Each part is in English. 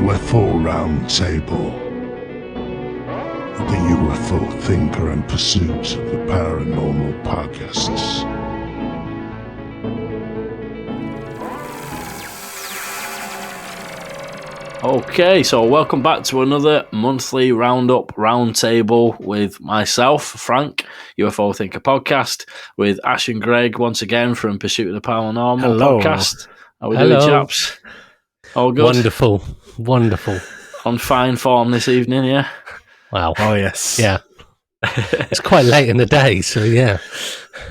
UFO Roundtable, the UFO Thinker and Pursuit of the Paranormal podcasts. Okay, so welcome back to another monthly Roundup Roundtable with myself, Frank, UFO Thinker podcast, with Ash and Greg once again from Pursuit of the Paranormal podcast. How are we doing, chaps? All good? Wonderful. On fine form this evening, yeah? Wow. Oh, yes. Yeah. It's quite late in the day, so yeah.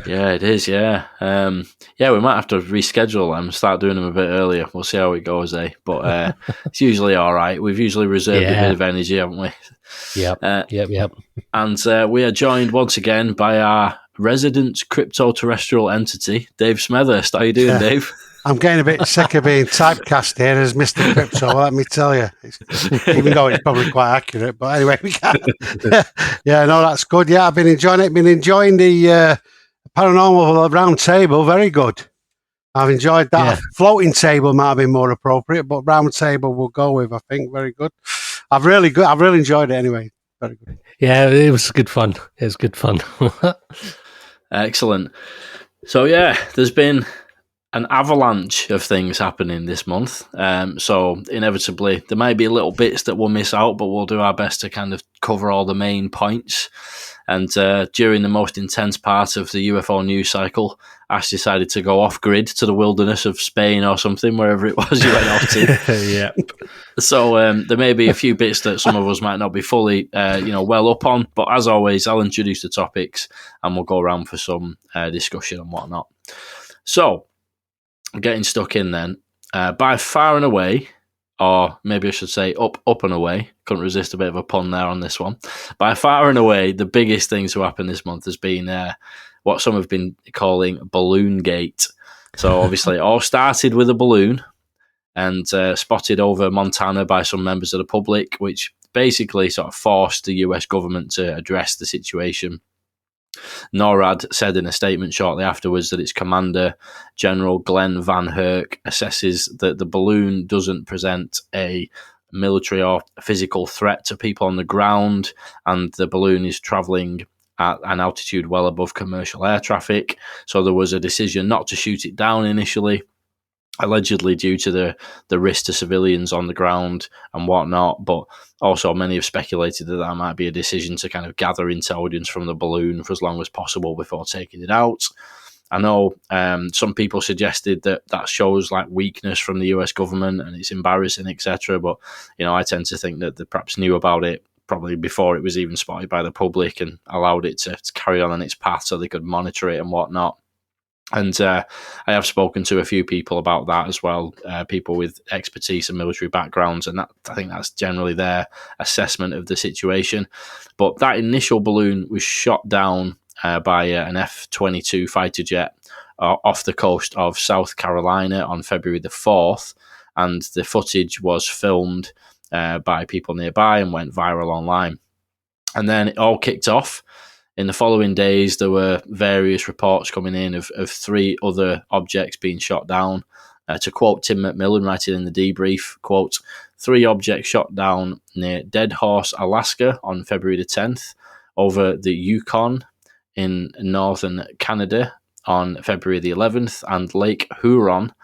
Yeah, it is, yeah. We might have to reschedule them, start doing them a bit earlier. We'll see how it goes, eh? But it's usually all right. We've usually reserved a bit of energy, haven't we? Yep. And we are joined once again by our resident crypto-terrestrial entity, Dave Smethurst. How you doing, Dave? I'm getting a bit sick of being typecast here as Mr. Crypto, let me tell you. Even though it's probably quite accurate, but anyway, we can. Yeah, no, that's good. Yeah, I've been enjoying it. Been enjoying the Paranormal Round Table. Very good. I've enjoyed that. Yeah. Floating table might have been more appropriate, but round table we'll go with, I think. Very good. I've really enjoyed it anyway. Very good. Yeah, it was good fun. Excellent. So, yeah, there's been an avalanche of things happening this month. So inevitably, there might be little bits that we'll miss out, but we'll do our best to kind of cover all the main points. And during the most intense part of the UFO news cycle, Ash decided to go off-grid to the wilderness of Spain or something, wherever it was you went off to. Yeah. So there may be a few bits that some of us might not be fully, well up on. But as always, I'll introduce the topics and we'll go around for some discussion and whatnot. So, getting stuck in then, by far and away, or maybe I should say up and away, couldn't resist a bit of a pun there on this one, by far and away, the biggest thing to happen this month has been what some have been calling Balloon Gate. So obviously it all started with a balloon and spotted over Montana by some members of the public, which basically sort of forced the US government to address the situation. NORAD said in a statement shortly afterwards that its commander, General Glenn Van Herk, assesses that the balloon doesn't present a military or physical threat to people on the ground, and the balloon is travelling at an altitude well above commercial air traffic. So there was a decision not to shoot it down initially, allegedly due to the risk to civilians on the ground and whatnot, but also many have speculated that might be a decision to kind of gather intelligence from the balloon for as long as possible before taking it out. I know some people suggested that shows like weakness from the US government and it's embarrassing, etc. But I tend to think that they perhaps knew about it probably before it was even spotted by the public and allowed it to carry on its path so they could monitor it and whatnot. And I have spoken to a few people about that as well, people with expertise and military backgrounds, and I think that's generally their assessment of the situation. But that initial balloon was shot down by an F-22 fighter jet off the coast of South Carolina on February the 4th, and the footage was filmed by people nearby and went viral online. And then it all kicked off. In the following days, there were various reports coming in of three other objects being shot down. To quote Tim McMillan, writing in the debrief, quote, 3 objects shot down near Dead Horse, Alaska on February the 10th, over the Yukon in northern Canada on February the 11th, and Lake Huron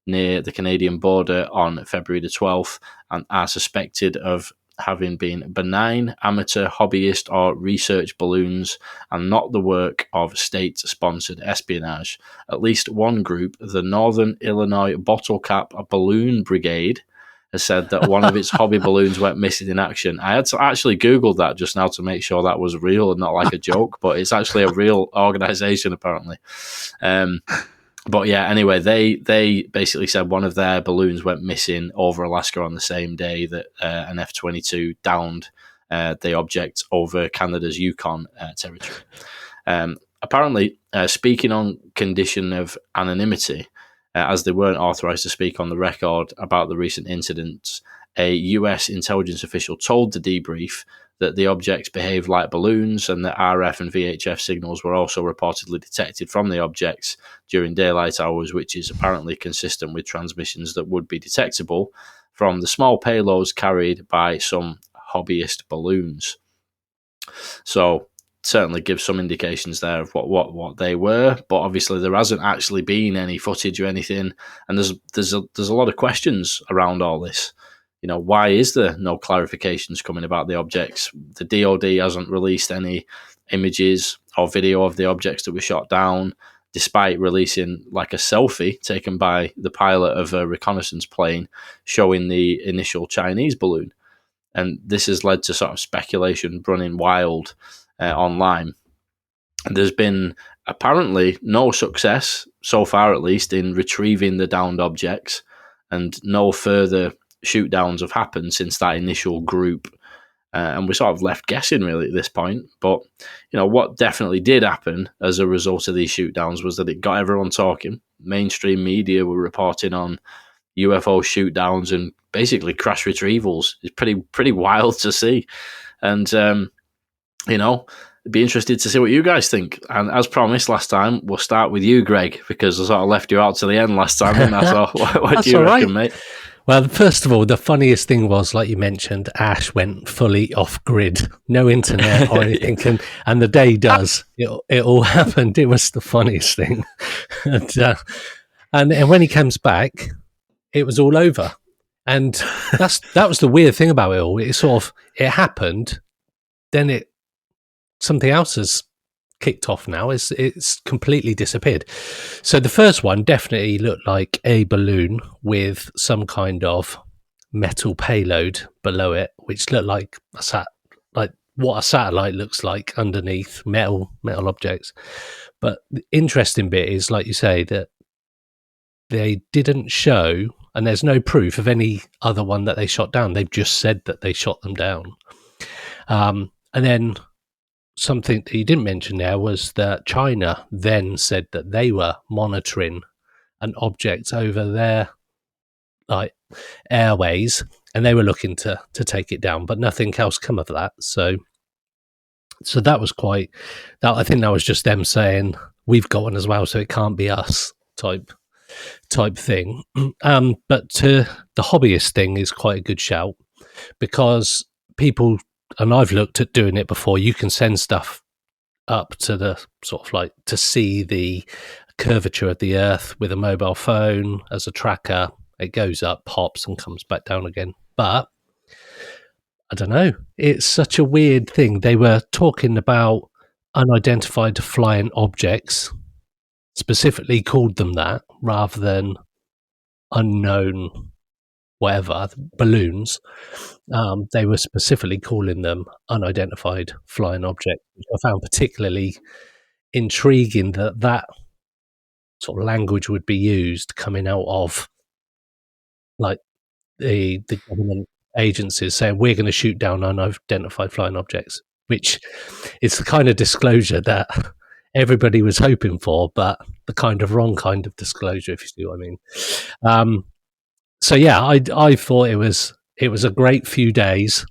near the Canadian border on February the 12th, and are suspected of having been benign, amateur, hobbyist or research balloons and not the work of state-sponsored espionage. At least one group, the Northern Illinois Bottle Cap Balloon Brigade, has said that one of its hobby balloons went missing in action. I had to actually Google that just now to make sure that was real and not like a joke, but it's actually a real organisation apparently. But yeah, anyway, they basically said one of their balloons went missing over Alaska on the same day that an F-22 downed the object over Canada's Yukon territory. Apparently, speaking on condition of anonymity, as they weren't authorised to speak on the record about the recent incidents, a US intelligence official told the debrief that the objects behaved like balloons and that RF and VHF signals were also reportedly detected from the objects during daylight hours, which is apparently consistent with transmissions that would be detectable from the small payloads carried by some hobbyist balloons. So certainly gives some indications there of what they were, but obviously there hasn't actually been any footage or anything, and there's a lot of questions around all this. Why is there no clarifications coming about the objects? The DoD hasn't released any images or video of the objects that were shot down, despite releasing like a selfie taken by the pilot of a reconnaissance plane showing the initial Chinese balloon. And this has led to sort of speculation running wild online. There's been apparently no success, so far at least, in retrieving the downed objects, and no further shootdowns have happened since that initial group. And we're sort of left guessing really at this point. But, what definitely did happen as a result of these shootdowns was that it got everyone talking. Mainstream media were reporting on UFO shootdowns and basically crash retrievals. It's pretty wild to see. And, be interested to see what you guys think. And as promised last time, we'll start with you, Greg, because I sort of left you out to the end last time. And that's all. What do you reckon, mate? Well, first of all, the funniest thing was, like you mentioned, Ash went fully off grid, no internet or anything, and the day does. It all happened. It was the funniest thing. And when he comes back, it was all over. And that was the weird thing about it all. It happened, then something else has kicked off now. It's completely disappeared. So the first one definitely looked like a balloon with some kind of metal payload below it, which looked like what a satellite looks like underneath metal objects. But the interesting bit is, like you say, that they didn't show, and there's no proof of any other one that they shot down. They've just said that they shot them down. And then something that you didn't mention there was that China then said that they were monitoring an object over their airways, and they were looking to take it down, but nothing else come of that. So that was I think that was just them saying we've got one as well, so it can't be us type thing. But the hobbyist thing is quite a good shout, because people, and I've looked at doing it before, you can send stuff up to the sort of to see the curvature of the Earth with a mobile phone as a tracker. It goes up, pops, and comes back down again. But I don't know. It's such a weird thing. They were talking about unidentified flying objects, specifically called them that, rather than unknown whatever, balloons. They were specifically calling them unidentified flying objects, which I found particularly intriguing, that sort of language would be used coming out of the government agencies saying we're going to shoot down unidentified flying objects, which is the kind of disclosure that everybody was hoping for, but the kind of wrong kind of disclosure, if you see what I mean. So yeah, I thought it was a great few days.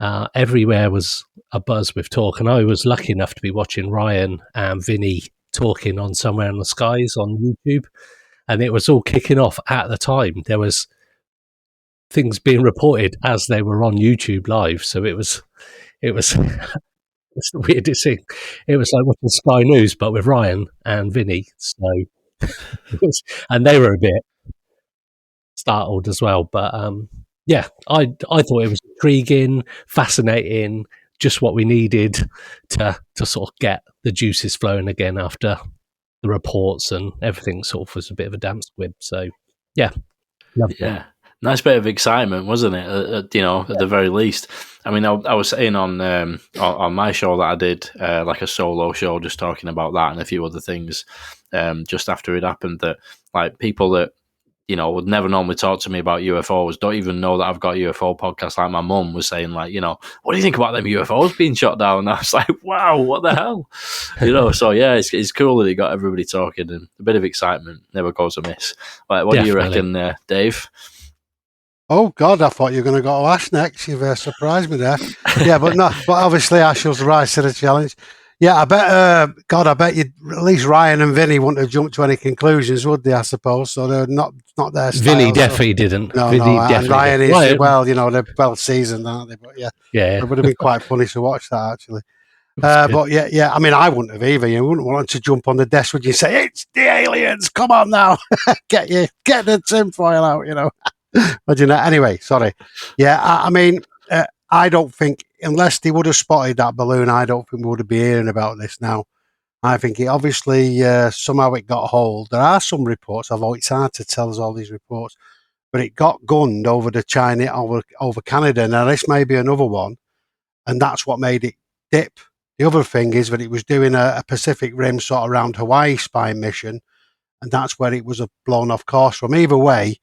Everywhere was a buzz with talk, and I was lucky enough to be watching Ryan and Vinny talking on Somewhere in the Skies on YouTube, and it was all kicking off at the time. There was things being reported as they were on YouTube live, so it was it's the weirdest thing. It was like watching Sky News, but with Ryan and Vinny. So, and they were a bit startled as well. But yeah, I thought it was intriguing, fascinating, just what we needed to sort of get the juices flowing again after the reports and everything sort of was a bit of a damp squib. So yeah, loved it. Nice bit of excitement, wasn't it? At the very least. I mean, I was saying on my show that I did, like a solo show, just talking about that and a few other things, just after it happened, that like people that would never normally talk to me about UFOs don't even know that I've got a UFO podcast. Like my mum was saying, like, what do you think about them UFOs being shot down? And I was like, wow, what the hell? So yeah, it's cool that it got everybody talking, and a bit of excitement never goes amiss. Like, what Definitely. do you reckon, Dave? Oh God, I thought you were going to go to Ash next. You've surprised me there. Yeah, but no. But obviously Ash was rise to the challenge. Yeah, I bet. God, I bet you at least Ryan and Vinny wouldn't have jumped to any conclusions, would they? I suppose so. They're not their style. Vinny definitely didn't. No, Vinny and definitely Ryan didn't. is Ryan- well. They're well seasoned, aren't they? But yeah, yeah, it would have been quite funny to watch that actually. it was good. But yeah. I mean, I wouldn't have either. You wouldn't want to jump on the desk. Would you say it's the aliens? Come on now, get the tinfoil out. Imagine that. Anyway, sorry. Yeah, I mean, I don't think unless they would have spotted that balloon, I don't think we would have been hearing about this now. I think it obviously somehow it got hold. There are some reports, although it's hard to tell us all these reports, but it got gunned over the China, over Canada. Now this may be another one, and that's what made it dip. The other thing is that it was doing a Pacific Rim sort of around Hawaii spy mission, and that's where it was blown off course from. Either way,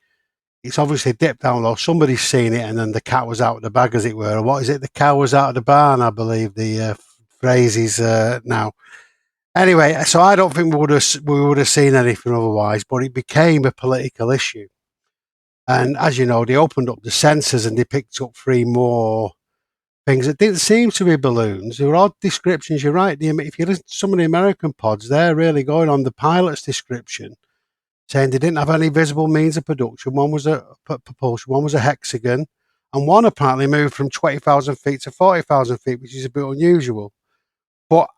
it's obviously dipped down low. Somebody's seen it, and then the cat was out of the bag, as it were. Or what is it? The cow was out of the barn, I believe the phrase is now. Anyway, so I don't think we would have seen anything otherwise, but it became a political issue. And as you know, they opened up the sensors and they picked up 3 more things that didn't seem to be balloons. They were odd descriptions. You're right. If you listen to some of the American pods, they're really going on the pilot's description, saying they didn't have any visible means of production. One was a propulsion, one was a hexagon, and one apparently moved from 20,000 feet to 40,000 feet, which is a bit unusual. But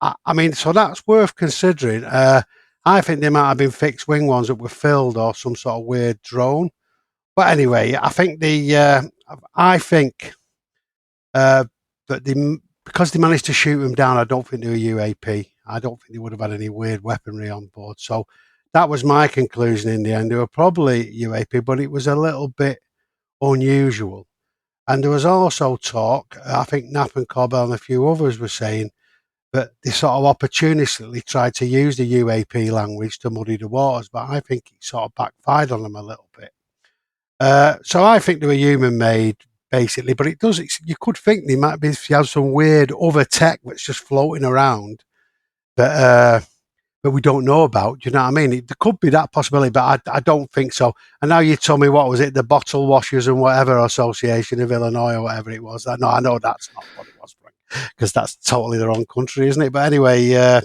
I mean, so that's worth considering. I think they might have been fixed wing ones that were filled or some sort of weird drone. But anyway, I think that because they managed to shoot them down, I don't think they were UAP. I don't think they would have had any weird weaponry on board. So that was my conclusion in the end. They were probably UAP, but it was a little bit unusual. And there was also talk, I think Knapp and Corbell and a few others were saying, but they sort of opportunistically tried to use the UAP language to muddy the waters, but I think it sort of backfired on them a little bit. So I think they were human-made, basically, but you could think they might be, if you have some weird other tech that's just floating around that we don't know about. Do you know what I mean? There could be that possibility, but I don't think so. And now you told me, what was it, the Bottle Washers and whatever Association of Illinois or whatever it was. No, I know that's not what it was, because that's totally the wrong country, isn't it? But anyway,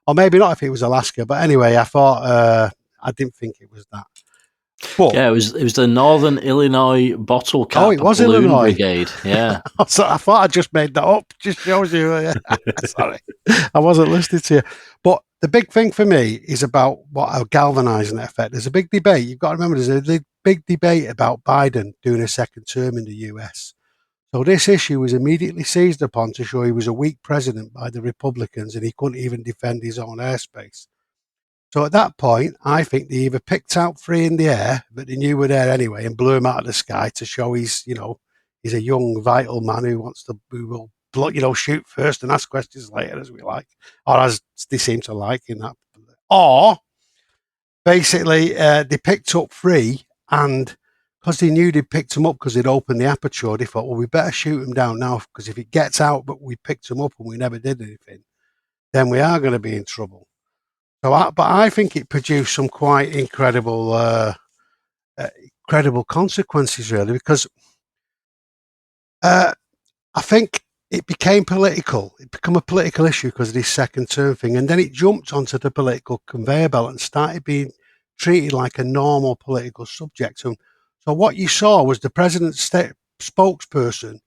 or maybe not if it was Alaska. But anyway, I thought I didn't think it was that. But, yeah, it was the Northern Illinois Bottle Cap it was Balloon Illinois. Brigade. Yeah, so I thought I just made that up. Just shows you. Sorry, I wasn't listening to you. But the big thing for me is about what a galvanizing effect. There's a big debate. You've got to remember, there's a big debate about Biden doing a second term in the US. So this issue was immediately seized upon to show he was a weak president by the Republicans and he couldn't even defend his own airspace. So at that point, I think they either picked out 3 in the air, but they knew were there anyway, and blew him out of the sky to show he's a young, vital man who will shoot first and ask questions later, as we like, or as they seem to like in that. Or basically, they picked up 3, and because they knew they'd picked them up because they'd opened the aperture, they thought, well, we better shoot them down now, because if it gets out, but we picked them up and we never did anything, then we are going to be in trouble. So, but I think it produced some quite incredible consequences, really, because I think it became political. It became a political issue because of this second term thing, and then it jumped onto the political conveyor belt and started being treated like a normal political subject. So what you saw was the president's spokesperson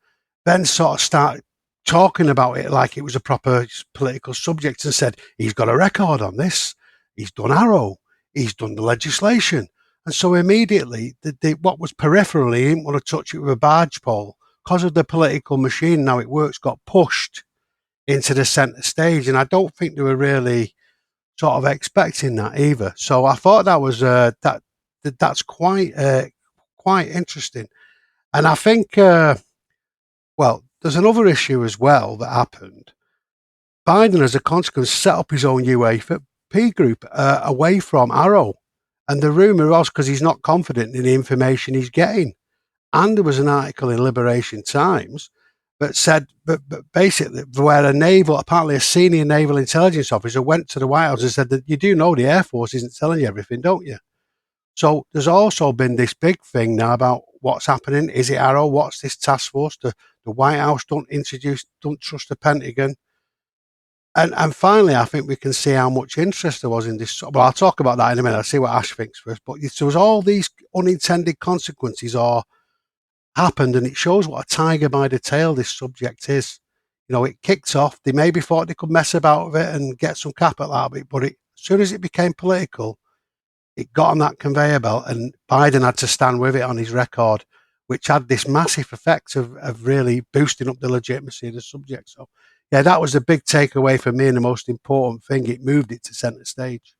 then sort of started talking about it like it was a proper political subject and said, he's got a record on this. He's done AARO. He's done the legislation. And so immediately, what was peripherally, he didn't want to touch it with a barge pole. Because of the political machine, now it works, got pushed into the centre stage. And I don't think they were really sort of expecting that either. So I thought that was that's quite interesting. And I think, there's another issue as well that happened. Biden, as a consequence, set up his own UAP group away from AARO. And the rumour was because he's not confident in the information he's getting. And there was an article in Liberation Times that said, but basically, where apparently a senior naval intelligence officer went to the White House and said that you do know the Air Force isn't telling you everything, don't you? So there's also been this big thing now about what's happening. Is it AARO? What's this task force? The White House don't trust the Pentagon. And finally, I think we can see how much interest there was in this. Well, I'll talk about that in a minute. I'll see what Ash thinks first. But there was all these unintended consequences or happened, and it shows what a tiger by the tail this subject is. It kicked off. They maybe thought they could mess about with it and get some capital out of it, but as soon as it became political, it got on that conveyor belt, and Biden had to stand with it on his record, which had this massive effect of really boosting up the legitimacy of the subject. So, yeah, that was the big takeaway for me and the most important thing. It moved it to centre stage.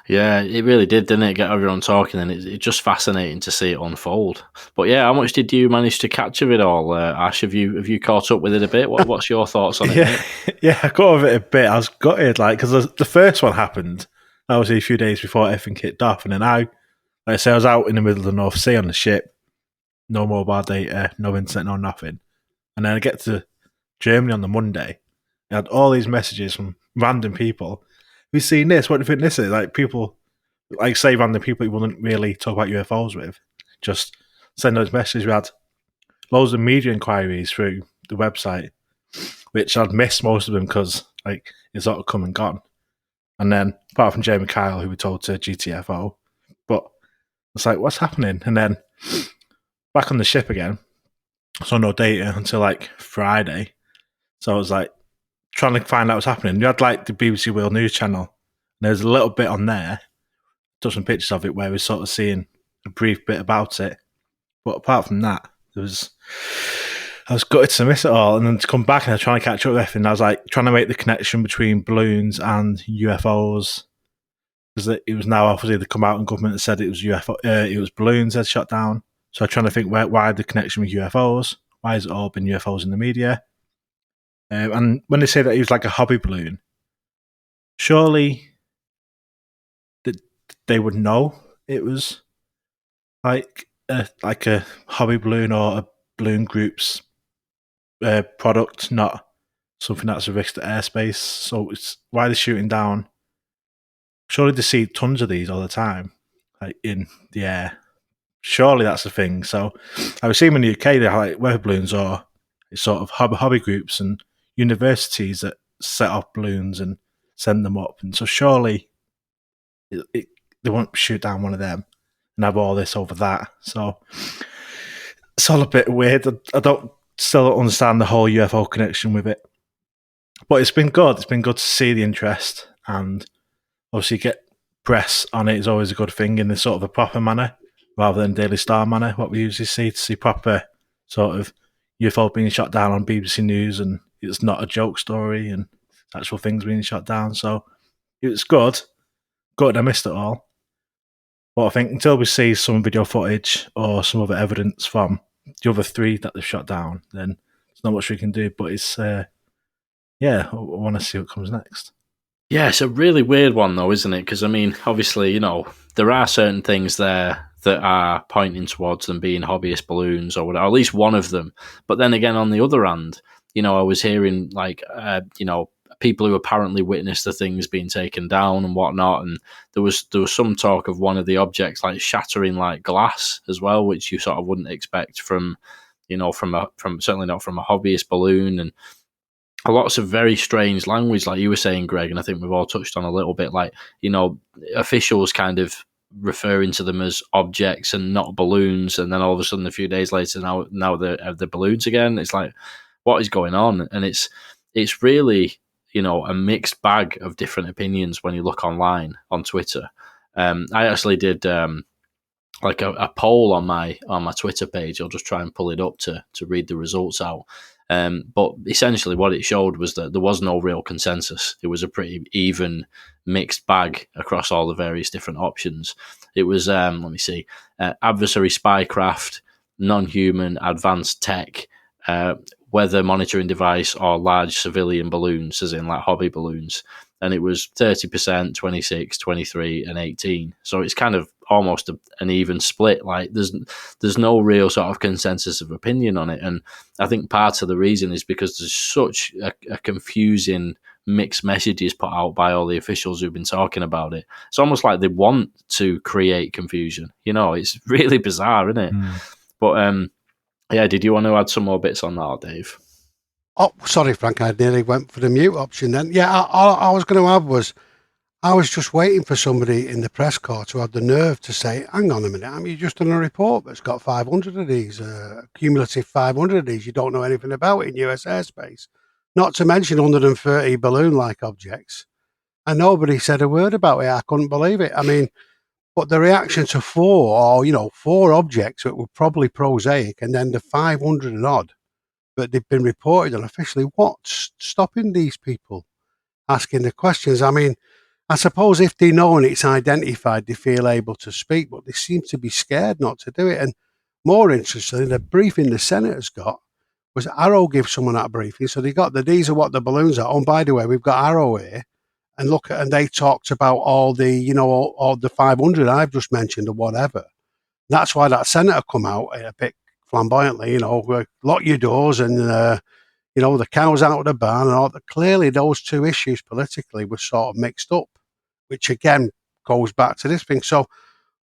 Yeah, it really did, didn't it? Get everyone talking, and it's just fascinating to see it unfold. But yeah, how much did you manage to catch of it all, Ash? Have you caught up with it a bit? What's your thoughts on it? Yeah, I caught up with it a bit. I was gutted, because the first one happened. That was a few days before everything kicked off, and then I was out in the middle of the North Sea on the ship, no mobile data, no internet, no nothing. And then I get to Germany on the Monday. I had all these messages from random people. We've seen this. What do you think this is? People, say random people you wouldn't really talk about UFOs with, just send those messages. We had loads of media inquiries through the website, which I'd missed most of them because it's sort of come and gone. And then, apart from Jamie Kyle, who we told to GTFO, but it's what's happening? And then back on the ship again, so no data until Friday. So I was trying to find out what's happening. You had the BBC World News Channel. And there's a little bit on there, took some pictures of it where we're sort of seeing a brief bit about it. But apart from that, I was gutted to miss it all. And then to come back and I was trying to catch up with everything. I was trying to make the connection between balloons and UFOs. Because it was now obviously they come out and government said it was it was balloons that shot down. So I'm trying to think why the connection with UFOs. Why has it all been UFOs in the media? And when they say that it was a hobby balloon, surely they would know it was a hobby balloon or a balloon group's product, not something that's a risk to airspace. So it's why they're shooting down. Surely they see tons of these all the time, in the air. Surely that's the thing. So I was seeing in the UK they have weather balloons or it's sort of hobby groups and universities that set off balloons and send them up. And so surely they won't shoot down one of them and have all this over that. So it's all a bit weird. I still don't understand the whole UFO connection with it. But it's been good. It's been good to see the interest, and obviously get press on it is always a good thing in this sort of a proper manner rather than Daily Star manner, what we usually see, to see proper sort of UFO being shot down on BBC News and it's not a joke story and actual things being shot down. So it was good. Good, I missed it all. But I think until we see some video footage or some other evidence from the other three that they've shot down, then there's not much we can do. But it's, I want to see what comes next. Yeah, it's a really weird one, though, isn't it? Because, obviously, there are certain things there that are pointing towards them being hobbyist balloons or whatever, or at least one of them. But then again, on the other hand, I was hearing, people who apparently witnessed the things being taken down and whatnot, and there was some talk of one of the objects, shattering, glass as well, which you sort of wouldn't expect from certainly not from a hobbyist balloon, and lots of very strange language, like you were saying, Greg, and I think we've all touched on a little bit, officials kind of referring to them as objects and not balloons, and then all of a sudden a few days later now they're balloons again. It's what is going on? And it's really a mixed bag of different opinions when you look online on Twitter. I actually did a poll on my Twitter page. I'll just try and pull it up to read the results out. But essentially what it showed was that there was no real consensus. It was a pretty even mixed bag across all the various different options. It was, adversary spycraft, non-human, advanced tech, weather monitoring device, or large civilian balloons, as in hobby balloons. And it was 30%, 26, 23, and 18. So it's kind of almost an even split. There's no real sort of consensus of opinion on it. And I think part of the reason is because there's such a confusing mixed messages put out by all the officials who've been talking about it. It's almost like they want to create confusion. It's really bizarre, isn't it? But did you want to add some more bits on that, Dave? Oh, sorry, Frank, I nearly went for the mute option then. Yeah, all I was going to add was I was just waiting for somebody in the press corps to have the nerve to say, hang on a minute, I mean, you just done a report that's got 500 of these, cumulative 500 of these you don't know anything about in US airspace, not to mention 130 balloon-like objects. And nobody said a word about it. I couldn't believe it. I mean, but the reaction to four objects that were probably prosaic, and then the 500 and odd that they've been reported on officially, what's stopping these people asking the questions? I mean, I suppose if they know and it's identified, they feel able to speak, but they seem to be scared not to do it. And more interestingly, the briefing the senators got was AARO give someone that briefing. So they got these are what the balloons are. Oh, and by the way, we've got AARO here. And and they talked about all the, all the 500 I've just mentioned or whatever. That's why that senator come out a bit flamboyantly, lock your doors and, the cows out of the barn and all that. Clearly those two issues politically were sort of mixed up, which again goes back to this thing. So,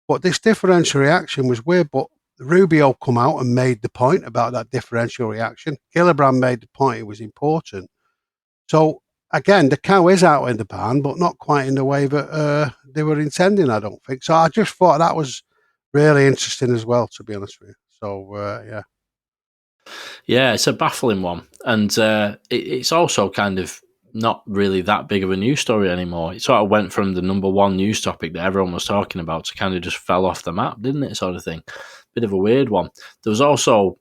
but this differential reaction was weird, but Rubio come out and made the point about that differential reaction. Gillibrand made the point it was important. So, again, the cow is out in the barn, but not quite in the way that they were intending, I don't think. So I just thought that was really interesting as well, to be honest with you. So, yeah. Yeah, it's a baffling one. And it's also kind of not really that big of a news story anymore. It sort of went from the number one news topic that everyone was talking about to kind of just fell off the map, didn't it, sort of thing? Bit of a weird one. There was also,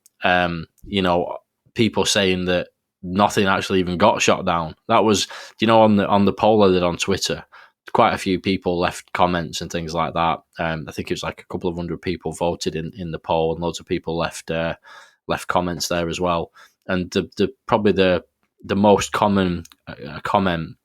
people saying that nothing actually even got shot down. That was, on the poll I did on Twitter, quite a few people left comments and things like that. I think it was like a couple of hundred people voted in the poll, and loads of people left comments there as well. And probably the most common comment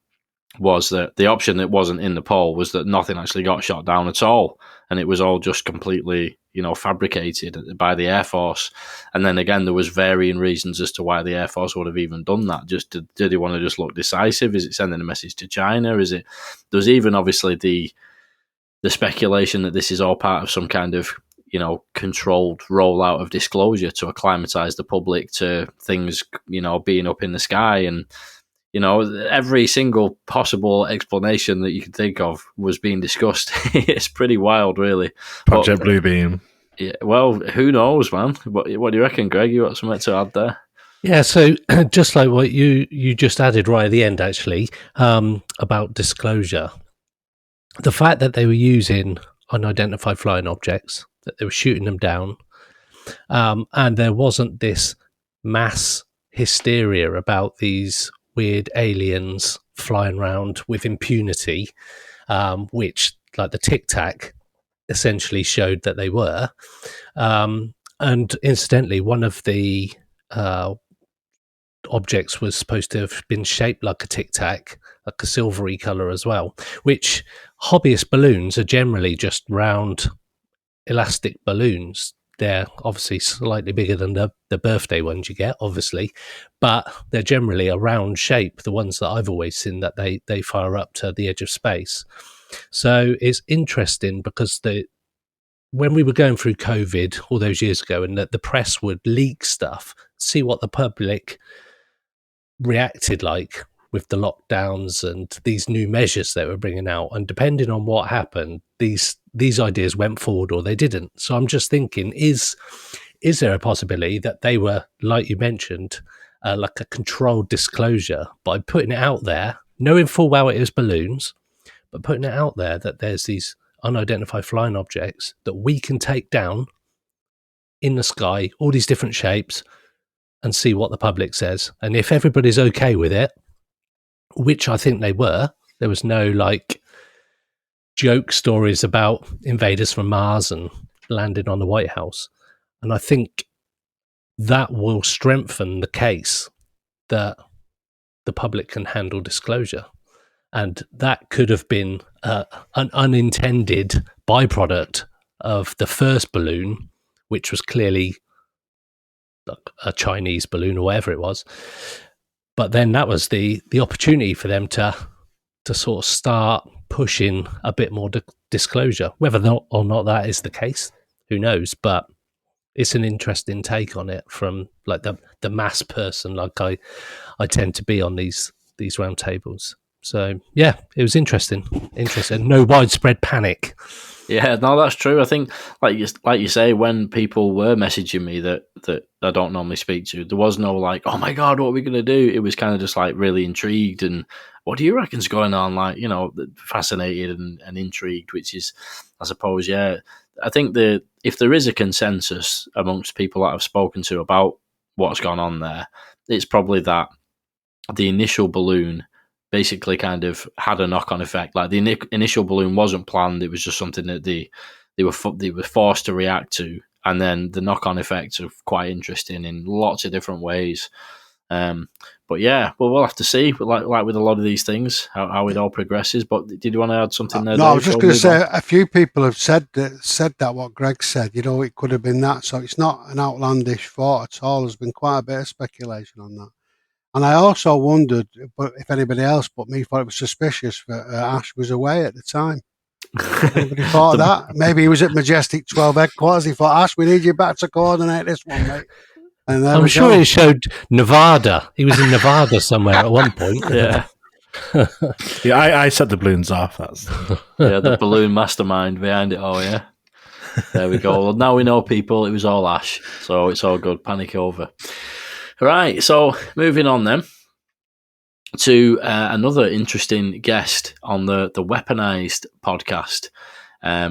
was that the option that wasn't in the poll was that nothing actually got shot down at all, and it was all just completely fabricated by the Air Force. And then again, there was varying reasons as to why the Air Force would have even done that. Just did they want to just look decisive? Is it sending a message to China? There's even obviously the speculation that this is all part of some kind of controlled rollout of disclosure to acclimatize the public to things being up in the sky. And every single possible explanation that you could think of was being discussed. It's pretty wild, really. Project Bluebeam. Yeah, well, who knows, man? What do you reckon, Greg? You got something to add there? Yeah, so just like what you just added right at the end, actually, about disclosure. The fact that they were using unidentified flying objects, that they were shooting them down, and there wasn't this mass hysteria about these weird aliens flying around with impunity, which, like the Tic Tac, essentially showed that they were. And incidentally, one of the objects was supposed to have been shaped like a Tic Tac, like a silvery colour as well, which hobbyist balloons are generally just round elastic balloons. They're obviously slightly bigger than the birthday ones you get, obviously, but they're generally a round shape, the ones that I've always seen that they fire up to the edge of space. So it's interesting because when we were going through COVID all those years ago, and that the press would leak stuff, see what the public reacted like with the lockdowns and these new measures they were bringing out, and depending on what happened, these ideas went forward or they didn't. So I'm just thinking, is there a possibility that they were, like you mentioned, like a controlled disclosure by putting it out there, knowing full well it is balloons, but putting it out there that there's these unidentified flying objects that we can take down in the sky, all these different shapes, and see what the public says. And if everybody's okay with it, which I think they were, there was no like joke stories about invaders from Mars and landing on the White House. And I think that will strengthen the case that the public can handle disclosure. And that could have been an unintended byproduct of the first balloon, which was clearly a Chinese balloon or whatever it was. But then that was the opportunity for them to sort of start pushing a bit more disclosure. Whether or not that is the case, who knows? But it's an interesting take on it from like the mass person like I tend to be on these roundtables. So yeah, it was interesting. No widespread panic. Yeah, no, that's true. I think, like you say, when people were messaging me that I don't normally speak to, there was no like, oh my God, what are we going to do? It was kind of just like really intrigued and what do you reckon's going on? Like, you know, fascinated and intrigued, which is, I suppose, yeah. I think if there is a consensus amongst people that I've spoken to about what's gone on there, it's probably that the initial balloon basically kind of had a knock-on effect. Like the initial balloon wasn't planned; it was just something that they were forced to react to, and then the knock-on effects are quite interesting in lots of different ways. But yeah, well, we'll have to see. Like with a lot of these things, how it all progresses. But did you want to add something there? No, Dave, I was just going to say a few people have said that what Greg said. You know, it could have been that. So it's not an outlandish thought at all. There's been quite a bit of speculation on that. And I also wondered, but if anybody else but me thought it was suspicious that Ash was away at the time. Anybody thought that? Maybe he was at Majestic 12 headquarters. He thought, Ash, we need you back to coordinate this one, mate. And I'm sure it showed Nevada. He was in Nevada somewhere at one point. Yeah. Yeah, I set the balloons off. That's the balloon mastermind behind it all, yeah. There we go. Well, now we know, people, it was all Ash. So it's all good. Panic over. Right, so moving on then to another interesting guest on the Weaponized podcast.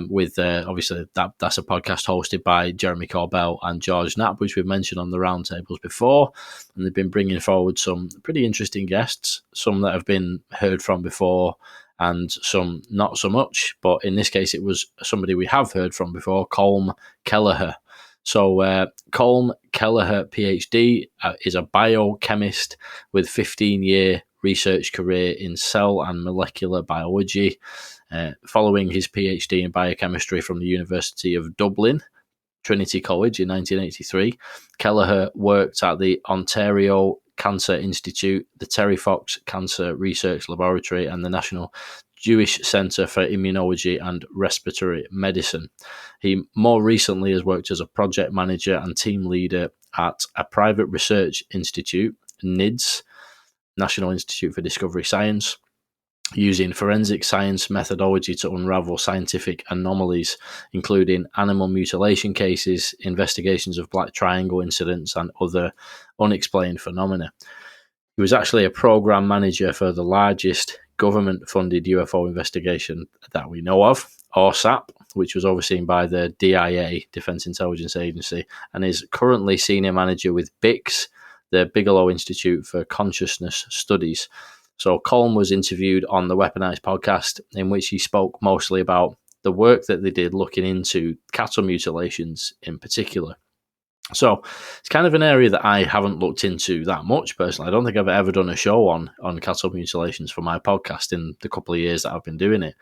With obviously that's a podcast hosted by Jeremy Corbell and George Knapp, which we've mentioned on the roundtables before, and they've been bringing forward some pretty interesting guests, some that have been heard from before and some not so much, but in this case it was somebody we have heard from before, Colm Kelleher. So Colm Kelleher, PhD, is a biochemist with 15-year research career in cell and molecular biology. Following his PhD in biochemistry from the University of Dublin, Trinity College in 1983, Kelleher worked at the Ontario Cancer Institute, the Terry Fox Cancer Research Laboratory, and the National Jewish Center for Immunology and Respiratory Medicine. He more recently has worked as a project manager and team leader at a private research institute, NIDS, National Institute for Discovery Science, using forensic science methodology to unravel scientific anomalies, including animal mutilation cases, investigations of Black Triangle incidents, and other unexplained phenomena. He was actually a program manager for the largest government-funded UFO investigation that we know of, ORSAP, which was overseen by the DIA, Defense Intelligence Agency, and is currently senior manager with BICS, the Bigelow Institute for Consciousness Studies. So Colm was interviewed on the Weaponized podcast, in which he spoke mostly about the work that they did looking into cattle mutilations in particular. So it's kind of an area that I haven't looked into that much personally. I don't think I've ever done a show on cattle mutilations for my podcast in the couple of years that I've been doing it.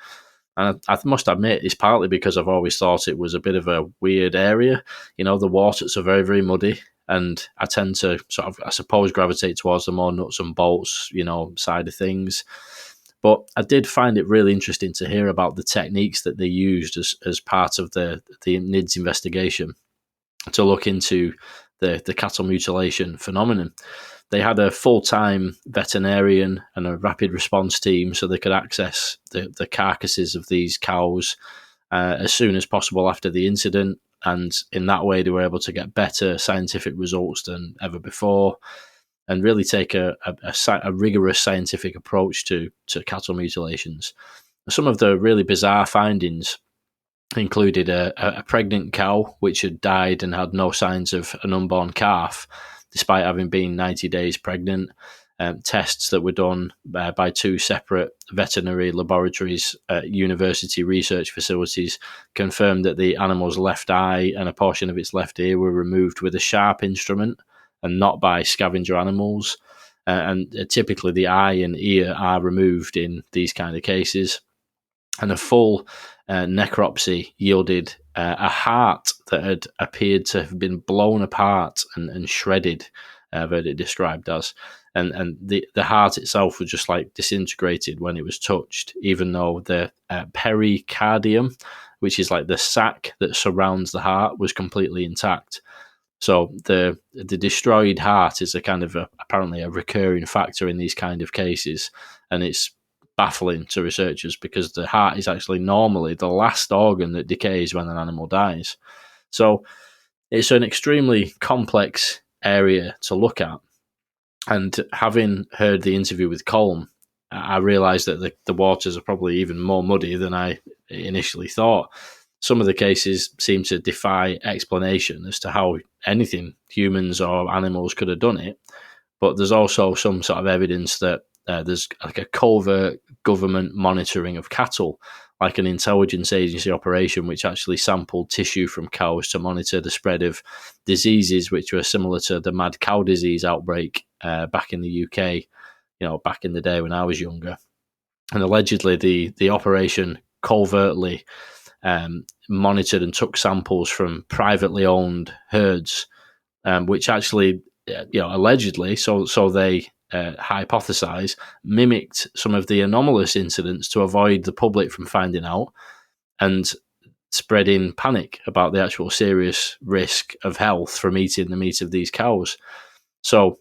And I must admit, it's partly because I've always thought it was a bit of a weird area. You know, the waters are very, very muddy. And I tend to sort of, I suppose, gravitate towards the more nuts and bolts, you know, side of things. But I did find it really interesting to hear about the techniques that they used as part of the NIDS investigation to look into the cattle mutilation phenomenon. They had a full-time veterinarian and a rapid response team so they could access the carcasses of these cows as soon as possible after the incident. And in that way, they were able to get better scientific results than ever before and really take a rigorous scientific approach to cattle mutilations. Some of the really bizarre findings included a pregnant cow which had died and had no signs of an unborn calf, despite having been 90 days pregnant. Tests that were done by two separate veterinary laboratories at university research facilities confirmed that the animal's left eye and a portion of its left ear were removed with a sharp instrument and not by scavenger animals. And typically the eye and ear are removed in these kind of cases. And a full necropsy yielded a heart that had appeared to have been blown apart and shredded, that it described as. And the heart itself was just like disintegrated when it was touched, even though the pericardium, which is like the sac that surrounds the heart, was completely intact. So the destroyed heart is apparently a recurring factor in these kind of cases, and it's baffling to researchers because the heart is actually normally the last organ that decays when an animal dies. So it's an extremely complex area to look at. And having heard the interview with Colm, I realised that the waters are probably even more muddy than I initially thought. Some of the cases seem to defy explanation as to how anything, humans or animals, could have done it. But there's also some sort of evidence that there's like a covert government monitoring of cattle, like an intelligence agency operation, which actually sampled tissue from cows to monitor the spread of diseases which were similar to the mad cow disease outbreak back in the UK, back in the day when I was younger. And allegedly the operation covertly monitored and took samples from privately owned herds, which actually, allegedly, so they hypothesize, mimicked some of the anomalous incidents to avoid the public from finding out and spreading panic about the actual serious risk of health from eating the meat of these cows. So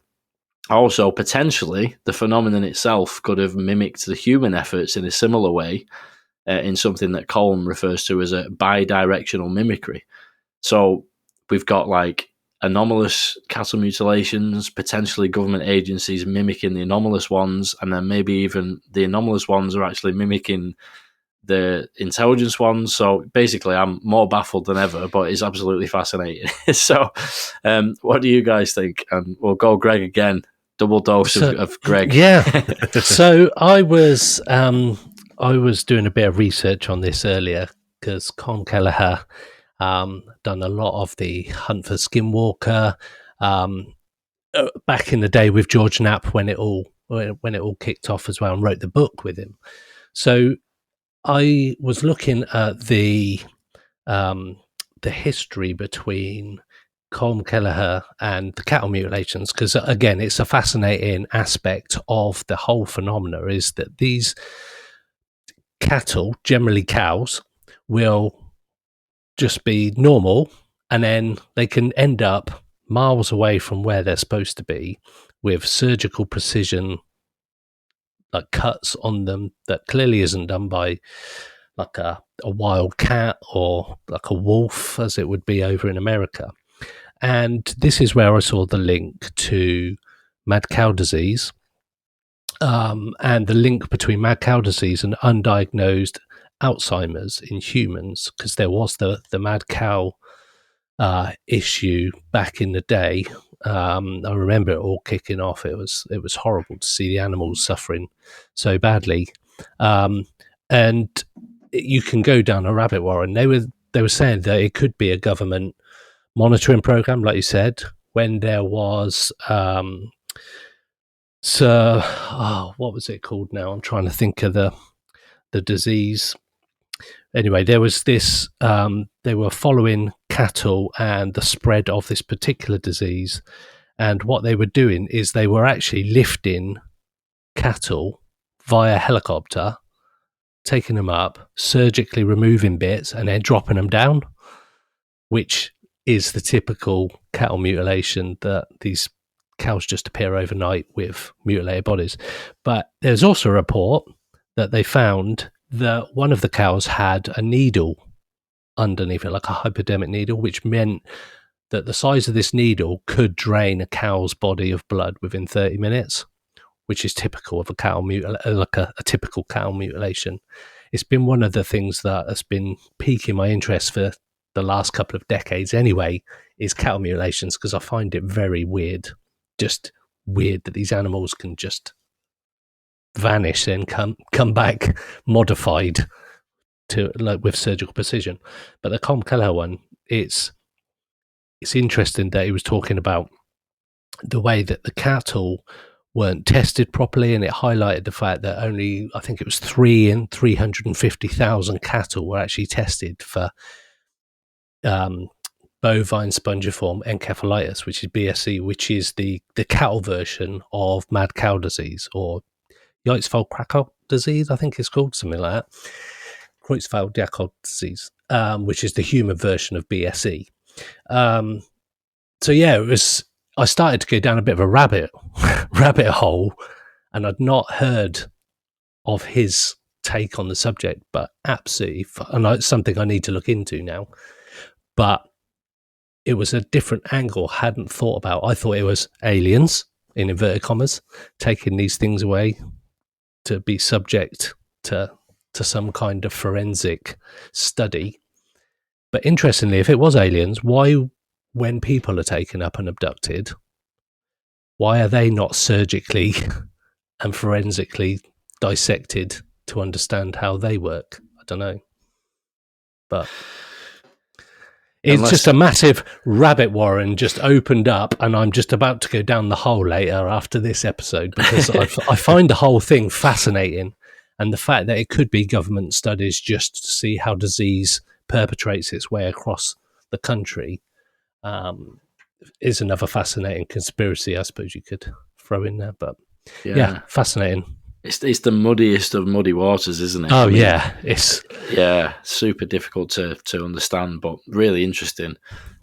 also, potentially, the phenomenon itself could have mimicked the human efforts in a similar way, in something that Colm refers to as a bidirectional mimicry. So we've got like anomalous cattle mutilations, potentially government agencies mimicking the anomalous ones, and then maybe even the anomalous ones are actually mimicking the intelligence ones. So basically, I'm more baffled than ever, but it's absolutely fascinating. So what do you guys think? And we'll go Greg again. Double dose of Greg. Yeah. So I was doing a bit of research on this earlier because Colm Kelleher done a lot of the hunt for Skinwalker back in the day with George Knapp when it all kicked off as well, and wrote the book with him. So I was looking at the history between Colm Kelleher and the cattle mutilations, because again, it's a fascinating aspect of the whole phenomena is that these cattle, generally cows, will just be normal, and then they can end up miles away from where they're supposed to be with surgical precision, like cuts on them that clearly isn't done by like a wild cat or like a wolf, as it would be over in America. And this is where I saw the link to mad cow disease, and the link between mad cow disease and undiagnosed Alzheimer's in humans, because there was the mad cow issue back in the day. I remember it all kicking off. It was horrible to see the animals suffering so badly, and you can go down a rabbit warren. They were saying that it could be a government monitoring program, like you said, when there was what was it called now? I'm trying to think of the disease. Anyway, there was this, they were following cattle and the spread of this particular disease. And what they were doing is they were actually lifting cattle via helicopter, taking them up, surgically removing bits, and then dropping them down, which is the typical cattle mutilation, that these cows just appear overnight with mutilated bodies. But there's also a report that they found that one of the cows had a needle underneath it, like a hypodermic needle, which meant that the size of this needle could drain a cow's body of blood within 30 minutes, which is typical of a cattle like a typical cattle mutilation. It's been one of the things that has been piquing my interest for the last couple of decades anyway, is cattle mutilations, because I find it very weird, just weird that these animals can just vanish and come back modified to, like, with surgical precision. But the Colm Kelleher one, it's interesting that he was talking about the way that the cattle weren't tested properly, and it highlighted the fact that only, I think it was 3 in 350,000 cattle were actually tested for bovine spongiform encephalitis, which is BSE, which is the cattle version of mad cow disease, or Creutzfeldt-Jakob disease, I think it's called, something like that. Creutzfeldt-Jakob disease, which is the human version of BSE. So yeah, I started to go down a bit of a rabbit hole, and I'd not heard of his take on the subject, but absolutely, and it's something I need to look into now. But it was a different angle I hadn't thought about. I thought it was aliens, in inverted commas, taking these things away to be subject to some kind of forensic study. But interestingly, if it was aliens, why, when people are taken up and abducted, why are they not surgically and forensically dissected to understand how they work? I don't know. But it's just a massive rabbit warren just opened up, and I'm just about to go down the hole later after this episode, because I find the whole thing fascinating, and the fact that it could be government studies just to see how disease perpetrates its way across the country is another fascinating conspiracy, I suppose you could throw in there. But yeah fascinating. It's the muddiest of muddy waters, isn't it? Oh, it's super difficult to understand, but really interesting.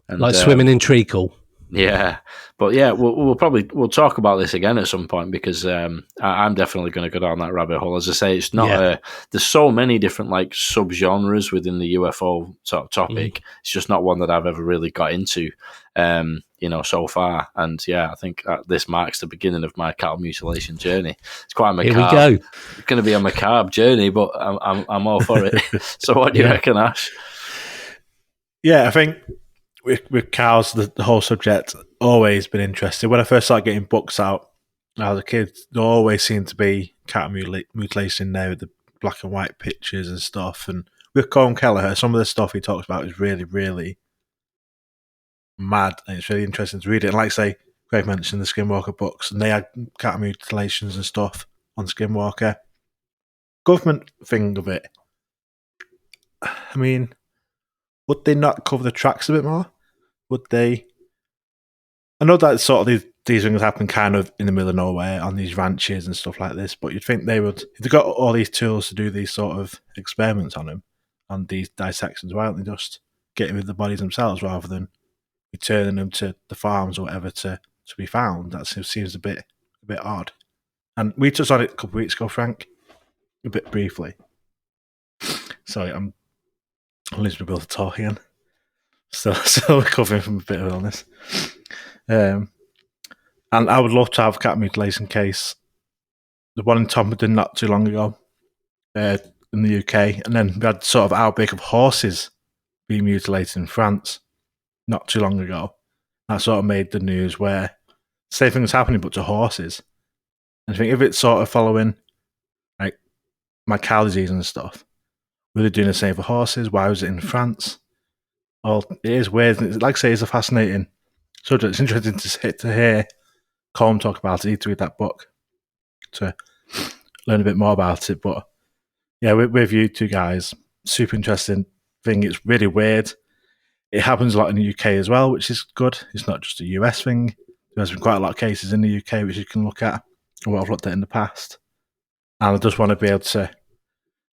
And, like swimming in treacle. Yeah, but yeah, we'll talk about this again at some point, because I'm definitely going to go down that rabbit hole. As I say, it's not there's so many different like subgenres within the UFO topic. It's just not one that I've ever really got into, so far. And yeah, I think this marks the beginning of my cattle mutilation journey. It's quite a macabre. Here we go. It's going to be a macabre journey, but I'm all for it. So what do you reckon, Ash? Yeah, I think with cows, the whole subject always been interesting. When I first started getting books out, when I was a kid, there always seemed to be cattle mutilation there with the black and white pictures and stuff. And with Colm Kelleher, some of the stuff he talks about is really, really mad, and it's really interesting to read it. And like I say, Greg mentioned the Skinwalker books, and they had cattle mutilations and stuff on Skinwalker. Government thing of it, I mean, would they not cover the tracks a bit more? Would they? I know that sort of these things happen kind of in the middle of nowhere on these ranches and stuff like this, but you'd think they would, if they got all these tools to do these sort of experiments on them, on these dissections, why don't they just get rid of the bodies themselves rather than returning them to the farms or whatever to be found? That seems a bit odd. And we touched on it a couple of weeks ago, Frank, a bit briefly. Sorry, I'm losing my ability to talk again. Still recovering from a bit of illness. And I would love to have a cat mutilation case. The one in Tomperton not too long ago in the UK. And then we had sort of outbreak of horses being mutilated in France not too long ago. That sort of made the news, where same thing was happening but to horses. And I think if it's sort of following like mad cow disease and stuff, were they doing the same for horses? Why was it in France? Well, it is weird. Like I say, it's a fascinating subject. It's interesting to hear Colm talk about it. I need to read that book to learn a bit more about it. But yeah, with you two guys, super interesting thing. It's really weird. It happens a lot in the UK as well, which is good. It's not just a US thing. There's been quite a lot of cases in the UK which you can look at, or what I've looked at in the past. And I just want to be able to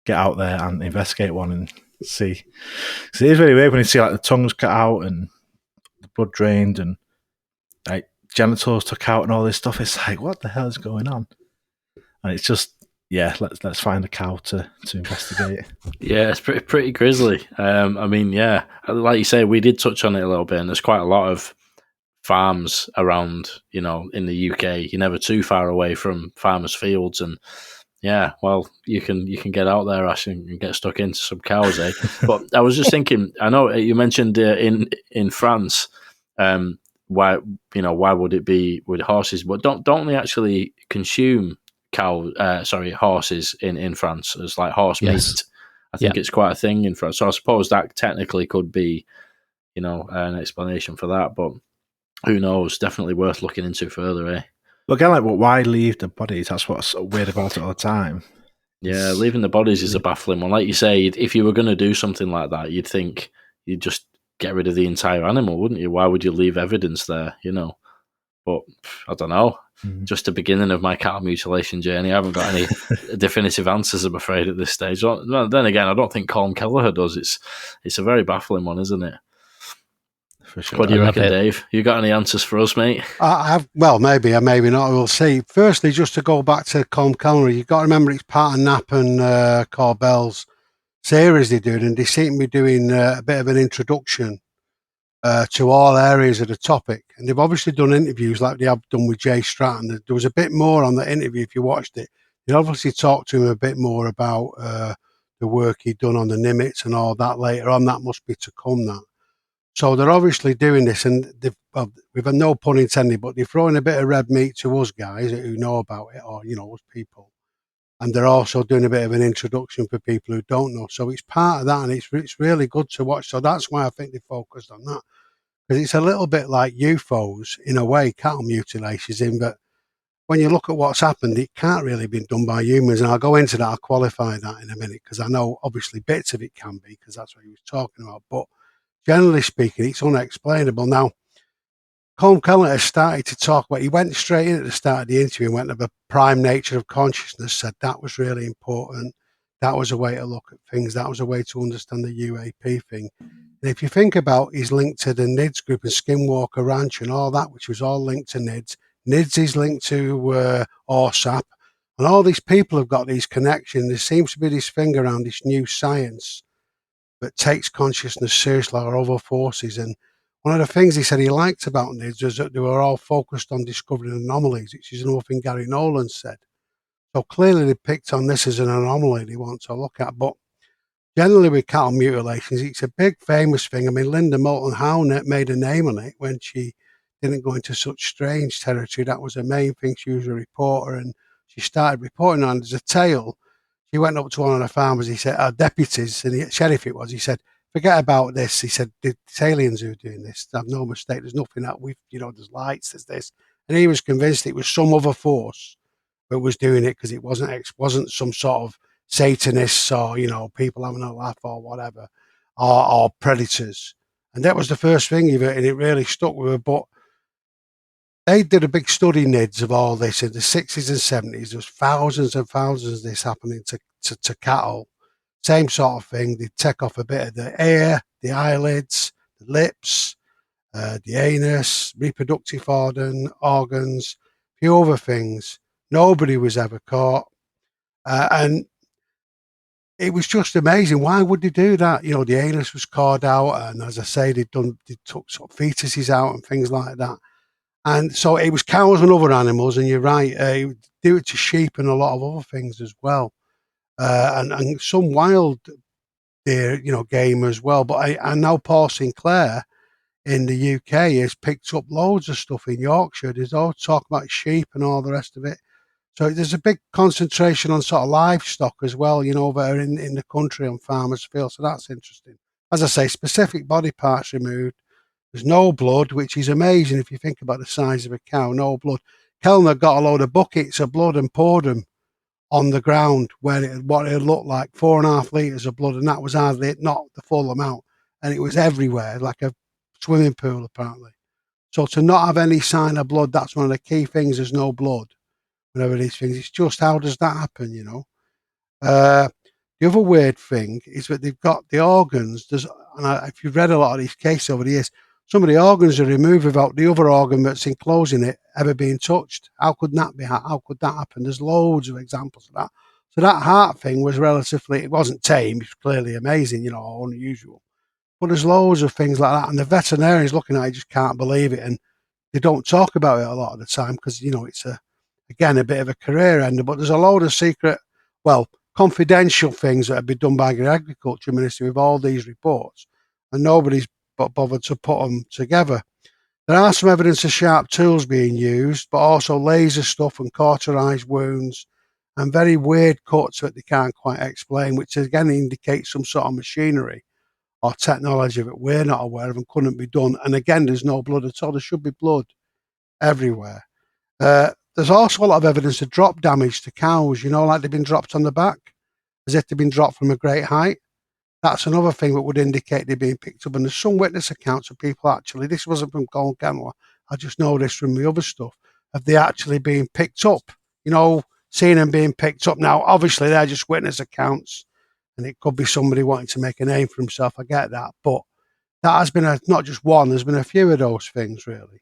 get out there and investigate one and see. So it is really weird when you see like the tongues cut out and the blood drained and like genitals took out and all this stuff. It's like, what the hell is going on? And it's just, yeah, let's find a cow to investigate. Yeah, it's pretty grisly. I mean, yeah, like you say, we did touch on it a little bit, and there's quite a lot of farms around, in the UK. You're never too far away from farmers' fields, and yeah, well, you can get out there, Ash, and get stuck into some cows, eh? But I was just thinking, I know you mentioned in France, why would it be with horses? But don't they actually consume horses in France as like horse meat? I think it's quite a thing in France. So I suppose that technically could be, an explanation for that. But who knows? Definitely worth looking into further, eh? Well, again, like, why leave the bodies? That's what's so weird about it all the time. Yeah, leaving the bodies is a baffling one. Like you say, if you were going to do something like that, you'd think you'd just get rid of the entire animal, wouldn't you? Why would you leave evidence there, But I don't know. Mm. Just the beginning of my cattle mutilation journey. I haven't got any definitive answers, I'm afraid, at this stage. Well, then again, I don't think Colm Kelleher does. It's a very baffling one, isn't it? For sure. What do you I love reckon, it. Dave? You got any answers for us, mate? I have, well, maybe, or maybe not. We'll see. Firstly, just to go back to Colm Kelleher, you've got to remember it's part of Knapp and Corbell's series they're doing, and they seem to be doing a bit of an introduction to all areas of the topic. And they've obviously done interviews like they have done with Jay Stratton. There was a bit more on the interview if you watched it. They obviously talked to him a bit more about the work he'd done on the Nimitz and all that later on. That must be to come now. So they're obviously doing this, and we've had no pun intended, but they're throwing a bit of red meat to us guys who know about it, or us people. And they're also doing a bit of an introduction for people who don't know. So it's part of that, and it's really good to watch. So that's why I think they focused on that, because it's a little bit like UFOs in a way, cattle mutilations, in that when you look at what's happened, it can't really be done by humans. And I'll go into that, I'll qualify that in a minute, because I know obviously bits of it can be, because that's what he was talking about. But generally speaking, it's unexplainable. Now, Colm Kelleher started to talk about, he went straight in at the start of the interview and went to the prime nature of consciousness, said that was really important. That was a way to look at things. That was a way to understand the UAP thing. And if you think about his link to the NIDS group and Skinwalker Ranch and all that, which was all linked to NIDS, NIDS is linked to ORSAP, and all these people have got these connections. There seems to be this thing around this new science that takes consciousness seriously, or other forces. And one of the things he said he liked about NIDS was that they were all focused on discovering anomalies, which is another thing Gary Nolan said. So clearly they picked on this as an anomaly they want to look at. But generally with cattle mutilations, it's a big famous thing. I mean, Linda Moulton Howe made a name on it when she didn't go into such strange territory. That was her main thing. She was a reporter, and she started reporting on it as a tale. He went up to one of the farmers, he said, our deputies, and the sheriff it was, he said, forget about this. He said, it's aliens who are doing this. Have no mistake. There's nothing that there's lights, there's this. And he was convinced it was some other force that was doing it, because it wasn't some sort of Satanists or, people having a laugh or whatever, or predators. And that was the first thing and it really stuck with her. But they did a big study, NIDS, of all this in the 60s and 70s. There was thousands and thousands of this happening to cattle. Same sort of thing. They'd take off a bit of the ear, the eyelids, the lips, the anus, reproductive organs, a few other things. Nobody was ever caught. And it was just amazing. Why would they do that? The anus was clawed out, and as I say, they took sort of fetuses out and things like that. And so it was cows and other animals, and you're right, he would do it to sheep and a lot of other things as well, and some wild deer, game as well. But I know Paul Sinclair in the UK has picked up loads of stuff in Yorkshire. There's all talk about sheep and all the rest of it. So there's a big concentration on sort of livestock as well, that are in the country on farmers' fields. So that's interesting. As I say, specific body parts removed. There's no blood, which is amazing if you think about the size of a cow. No blood. Kellner got a load of buckets of blood and poured them on the ground what it looked like, 4.5 litres of blood, and that was hardly not the full amount. And it was everywhere, like a swimming pool, apparently. So to not have any sign of blood, that's one of the key things. There's no blood. Whatever these things, it's just how does that happen, The other weird thing is that they've got the organs. If you've read a lot of these cases over the years, some of the organs are removed without the other organ that's enclosing it ever being touched. How could that happen? There's loads of examples of that. So that heart thing was it wasn't tame. It's clearly amazing, unusual. But there's loads of things like that. And the veterinarians looking at it just can't believe it. And they don't talk about it a lot of the time because, it's a bit of a career ender. But there's a load of secret, confidential things that have been done by the Agriculture Ministry with all these reports. And nobody's bothered to put them together. There are some evidence of sharp tools being used, but also laser stuff and cauterized wounds and very weird cuts that they can't quite explain, which again indicates some sort of machinery or technology that we're not aware of and couldn't be done. And again, there's no blood at all. There should be blood everywhere. There's also a lot of evidence of drop damage to cows, like they've been dropped on the back, as if they've been dropped from a great height. That's another thing that would indicate they're being picked up. And there's some witness accounts of people actually, this wasn't from Colm Kelleher, I just know this from the other stuff, of they actually being picked up, seeing them being picked up. Now, obviously, they're just witness accounts, and it could be somebody wanting to make a name for himself. I get that. But that has been not just one, there's been a few of those things, really.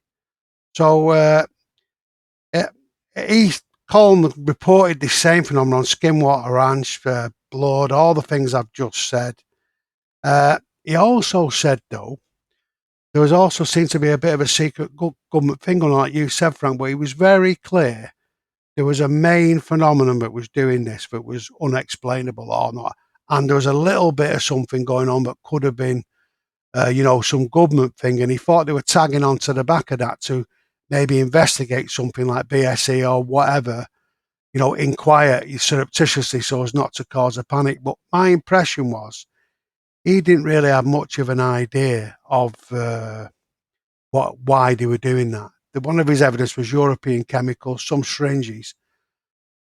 So Colm reported the same phenomenon, Skinwater Ranch, blood, all the things I've just said. He also said, though, there was also seemed to be a bit of a secret government thing going on, like you said, Frank, but he was very clear there was a main phenomenon that was doing this that was unexplainable or not. And there was a little bit of something going on that could have been, some government thing. And he thought they were tagging onto the back of that to maybe investigate something like BSE or whatever, inquire surreptitiously so as not to cause a panic. But my impression was he didn't really have much of an idea of why they were doing that. One of his evidence was European chemicals, some syringes,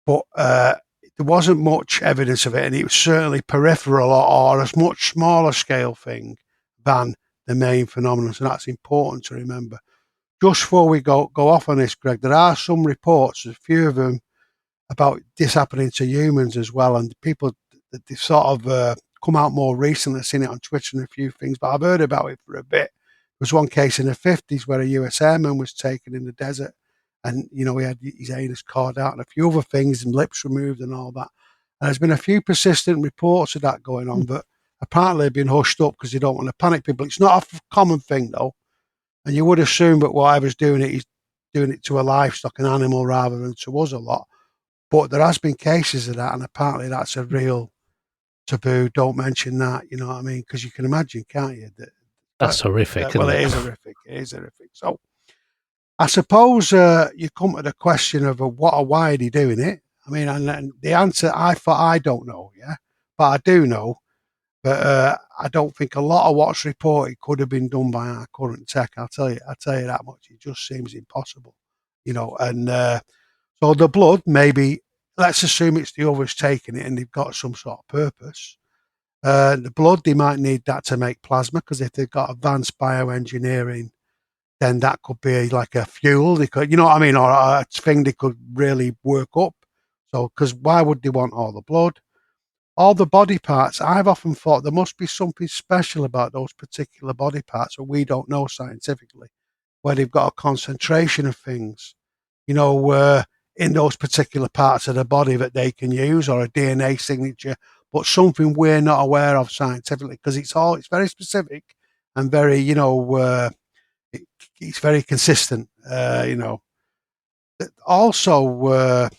but there wasn't much evidence of it, and it was certainly peripheral or a much smaller scale thing than the main phenomenon. So that's important to remember. Just before we go off on this, Greg, there are some reports, a few of them, about this happening to humans as well, and people that they sort of come out more recently. I've seen it on Twitter and a few things, but I've heard about it for a bit. There was one case in the 50s where a US airman was taken in the desert, and he had his anus clawed out and a few other things, and lips removed and all that. And there's been a few persistent reports of that going on, but apparently they've been hushed up because they don't want to panic people. It's not a common thing, though, and you would assume that whatever's doing it, he's doing it to a livestock, an animal, rather than to us a lot. But there has been cases of that, and apparently that's a real taboo. Don't mention that, you know what I mean? Because you can imagine, can't you? That's horrific. Well, it is horrific. It is horrific. So I suppose you come to the question of why are they doing it? I mean, and the answer, I don't know, yeah? But I do know that I don't think a lot of what's reported could have been done by our current tech. I'll tell you that much. It just seems impossible, and so the blood, maybe, let's assume it's the others taking it and they've got some sort of purpose. The blood, they might need that to make plasma, because if they've got advanced bioengineering, then that could be like a fuel. They could, or a thing they could really work up. So, because why would they want all the blood? All the body parts, I've often thought there must be something special about those particular body parts that we don't know scientifically, where they've got a concentration of things, in those particular parts of the body that they can use, or a DNA signature, but something we're not aware of scientifically, because it's very specific and very, it's very consistent, Also,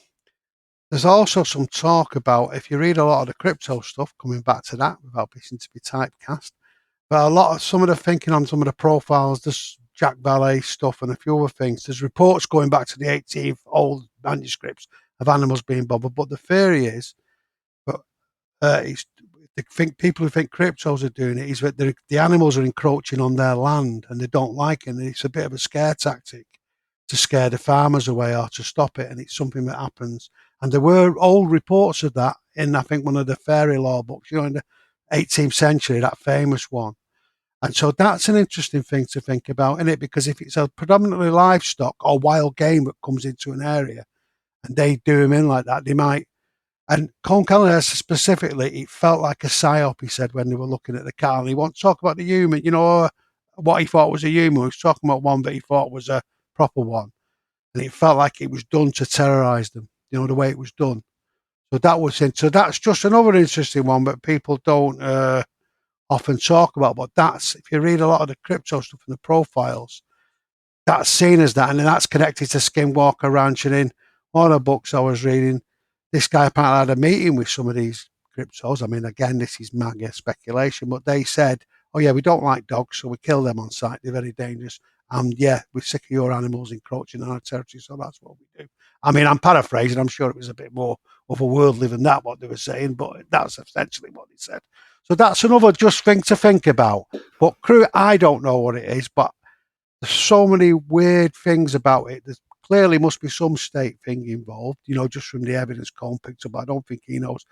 there's also some talk about, if you read a lot of the crypto stuff, coming back to that without wishing to be typecast, but some of the thinking on some of the profiles, this Jack Ballet stuff and a few other things, there's reports going back to the 18th, old manuscripts of animals being bothered. But the theory is, people who think cryptos are doing it, is that the animals are encroaching on their land and they don't like it. And it's a bit of a scare tactic to scare the farmers away or to stop it. And it's something that happens. And there were old reports of that in, I think, one of the fairy law books, in the 18th century, that famous one. And so that's an interesting thing to think about, isn't it? Because if it's a predominantly livestock or wild game that comes into an area and they do them in like that, they might. And Colm Kelleher specifically, it felt like a psyop, he said, when they were looking at the cattle. He won't talk about the human, what he thought was a human. He was talking about one that he thought was a proper one. And it felt like it was done to terrorize them, the way it was done. So that's just another interesting one that people don't often talk about. But if you read a lot of the crypto stuff in the profiles, that's seen as that. And then that's connected to Skinwalker Ranch. And in one of the books I was reading, this guy apparently had a meeting with some of these cryptos. I mean, again, this is mega speculation, but they said, oh yeah, we don't like dogs, so we kill them on sight. They're very dangerous. And yeah, we're sick of your animals encroaching on our territory, so that's what we do. I mean, I'm paraphrasing. I'm sure it was a bit more otherworldly than that, what they were saying, but that's essentially what they said. So that's another just thing to think about. But I don't know what it is, but there's so many weird things about it. There clearly must be some state thing involved, just from the evidence Colm picked up. I don't think he knows.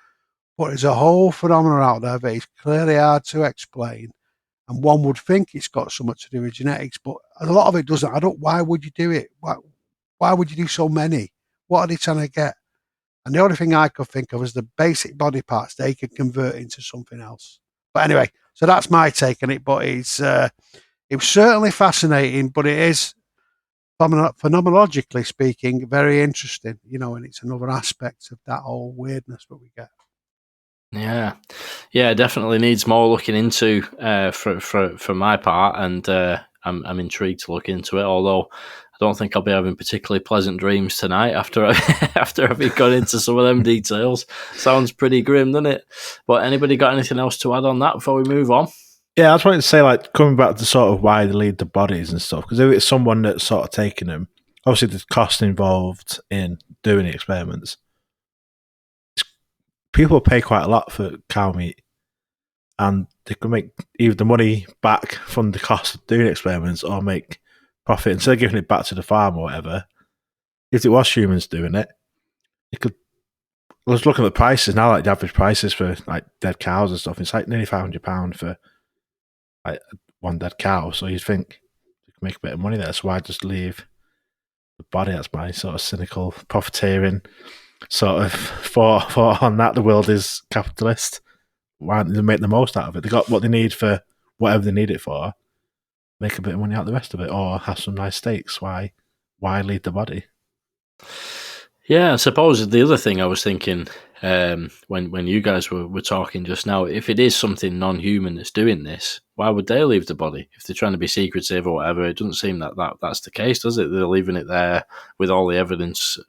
But there's a whole phenomenon out there that is clearly hard to explain. And one would think it's got so much to do with genetics, but a lot of it doesn't. Why would you do it? Why would you do so many? What are they trying to get? And the only thing I could think of is the basic body parts they could convert into something else. But anyway, so that's my take on it. But it was certainly fascinating, but it is, phenomenologically speaking, very interesting, and it's another aspect of that whole weirdness that we get. Yeah, definitely needs more looking into for my part, and I'm intrigued to look into it. Although I don't think I'll be having particularly pleasant dreams tonight after having gone into some of them details. Sounds pretty grim, doesn't it? But anybody got anything else to add on that before we move on? Yeah, I just wanted to say, like, coming back to sort of why they leave the bodies and stuff, because if it's someone that's sort of taking them, obviously there's cost involved in doing the experiments. People pay quite a lot for cow meat, and they can make either the money back from the cost of doing experiments or make profit instead of giving it back to the farm or whatever. If it was humans doing it, it could. I was looking at the prices now, like the average prices for like dead cows and stuff. It's like nearly £500 for like one dead cow. So you'd think you can make a bit of money there. So why just leave the body? That's my sort of cynical profiteering sort of thought on that. The world is capitalist. Why don't they make the most out of it? They got what they need for whatever they need it for. Make a bit of money out of the rest of it, or have some nice steaks. Why leave the body? Yeah, I suppose the other thing I was thinking when you guys were talking just now, if it is something non-human that's doing this, why would they leave the body? If they're trying to be secretive or whatever, it doesn't seem that's the case, does it? They're leaving it there with all the evidence,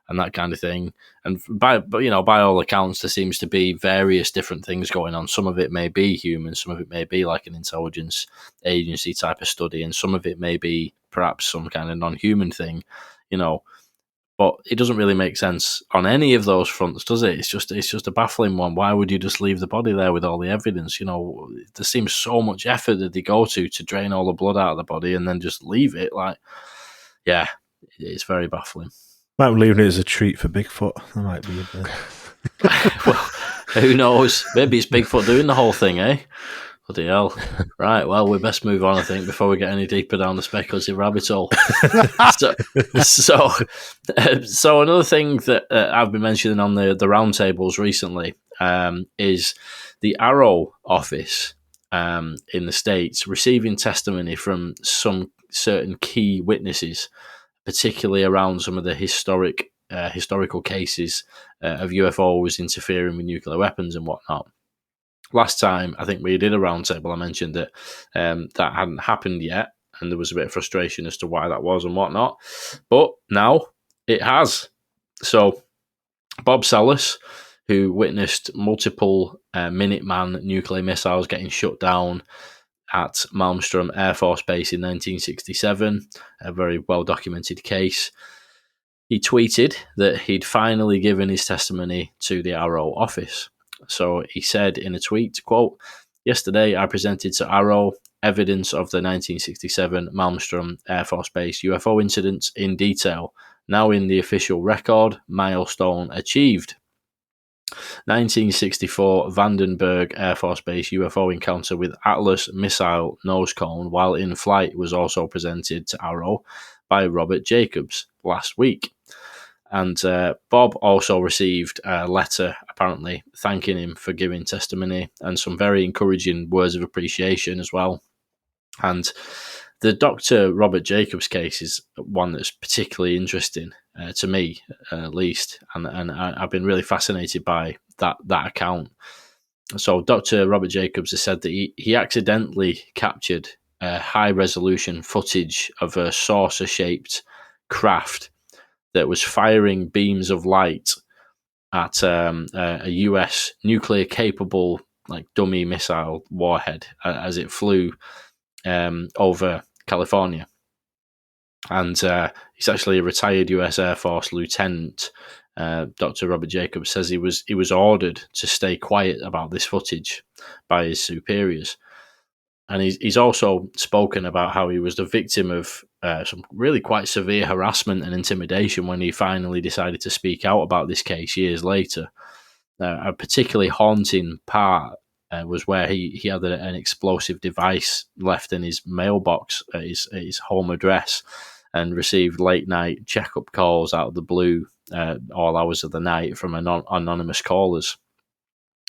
and that kind of thing. And by all accounts, there seems to be various different things going on. Some of it may be human, some of it may be like an intelligence agency type of study, and some of it may be perhaps some kind of non-human thing, But it doesn't really make sense on any of those fronts, does it? It's just a baffling one. Why would you just leave the body there with all the evidence? There seems so much effort that they go to drain all the blood out of the body and then just leave it. It's very baffling. Might be leaving it as a treat for Bigfoot. That might be a bit. Well, who knows? Maybe it's Bigfoot doing the whole thing, eh? Bloody hell. Right, well, we best move on, I think, before we get any deeper down the speculative rabbit hole. So another thing that I've been mentioning on the roundtables recently is the AARO office in the States receiving testimony from some certain key witnesses, particularly around some of the historical cases of UFOs interfering with nuclear weapons and whatnot. Last time, I think we did a roundtable, I mentioned that that hadn't happened yet, and there was a bit of frustration as to why that was and whatnot. But now it has. So Bob Salas, who witnessed multiple Minuteman nuclear missiles getting shut down at Malmstrom Air Force Base in 1967, a very well-documented case, he tweeted that he'd finally given his testimony to the AARO office. So he said in a tweet, quote, "Yesterday I presented to AARO evidence of the 1967 Malmstrom Air Force Base UFO incident in detail. Now in the official record, milestone achieved. 1964 Vandenberg Air Force Base UFO encounter with Atlas missile nose cone while in flight was also presented to AARO by Robert Jacobs last week." And Bob also received a letter, apparently, thanking him for giving testimony and some very encouraging words of appreciation as well. And the Dr. Robert Jacobs case is one that's particularly interesting to me, at least. And I've been really fascinated by that account. So Dr. Robert Jacobs has said that he accidentally captured high-resolution footage of a saucer-shaped craft that was firing beams of light at a US nuclear-capable, like, dummy missile warhead as it flew over California. And he's actually a retired US Air Force lieutenant. Dr. Robert Jacobs says he was ordered to stay quiet about this footage by his superiors. And he's also spoken about how he was the victim of some really quite severe harassment and intimidation when he finally decided to speak out about this case years later. A particularly haunting part was where he had an explosive device left in his mailbox at his home address, and received late night checkup calls out of the blue, all hours of the night, from anonymous callers.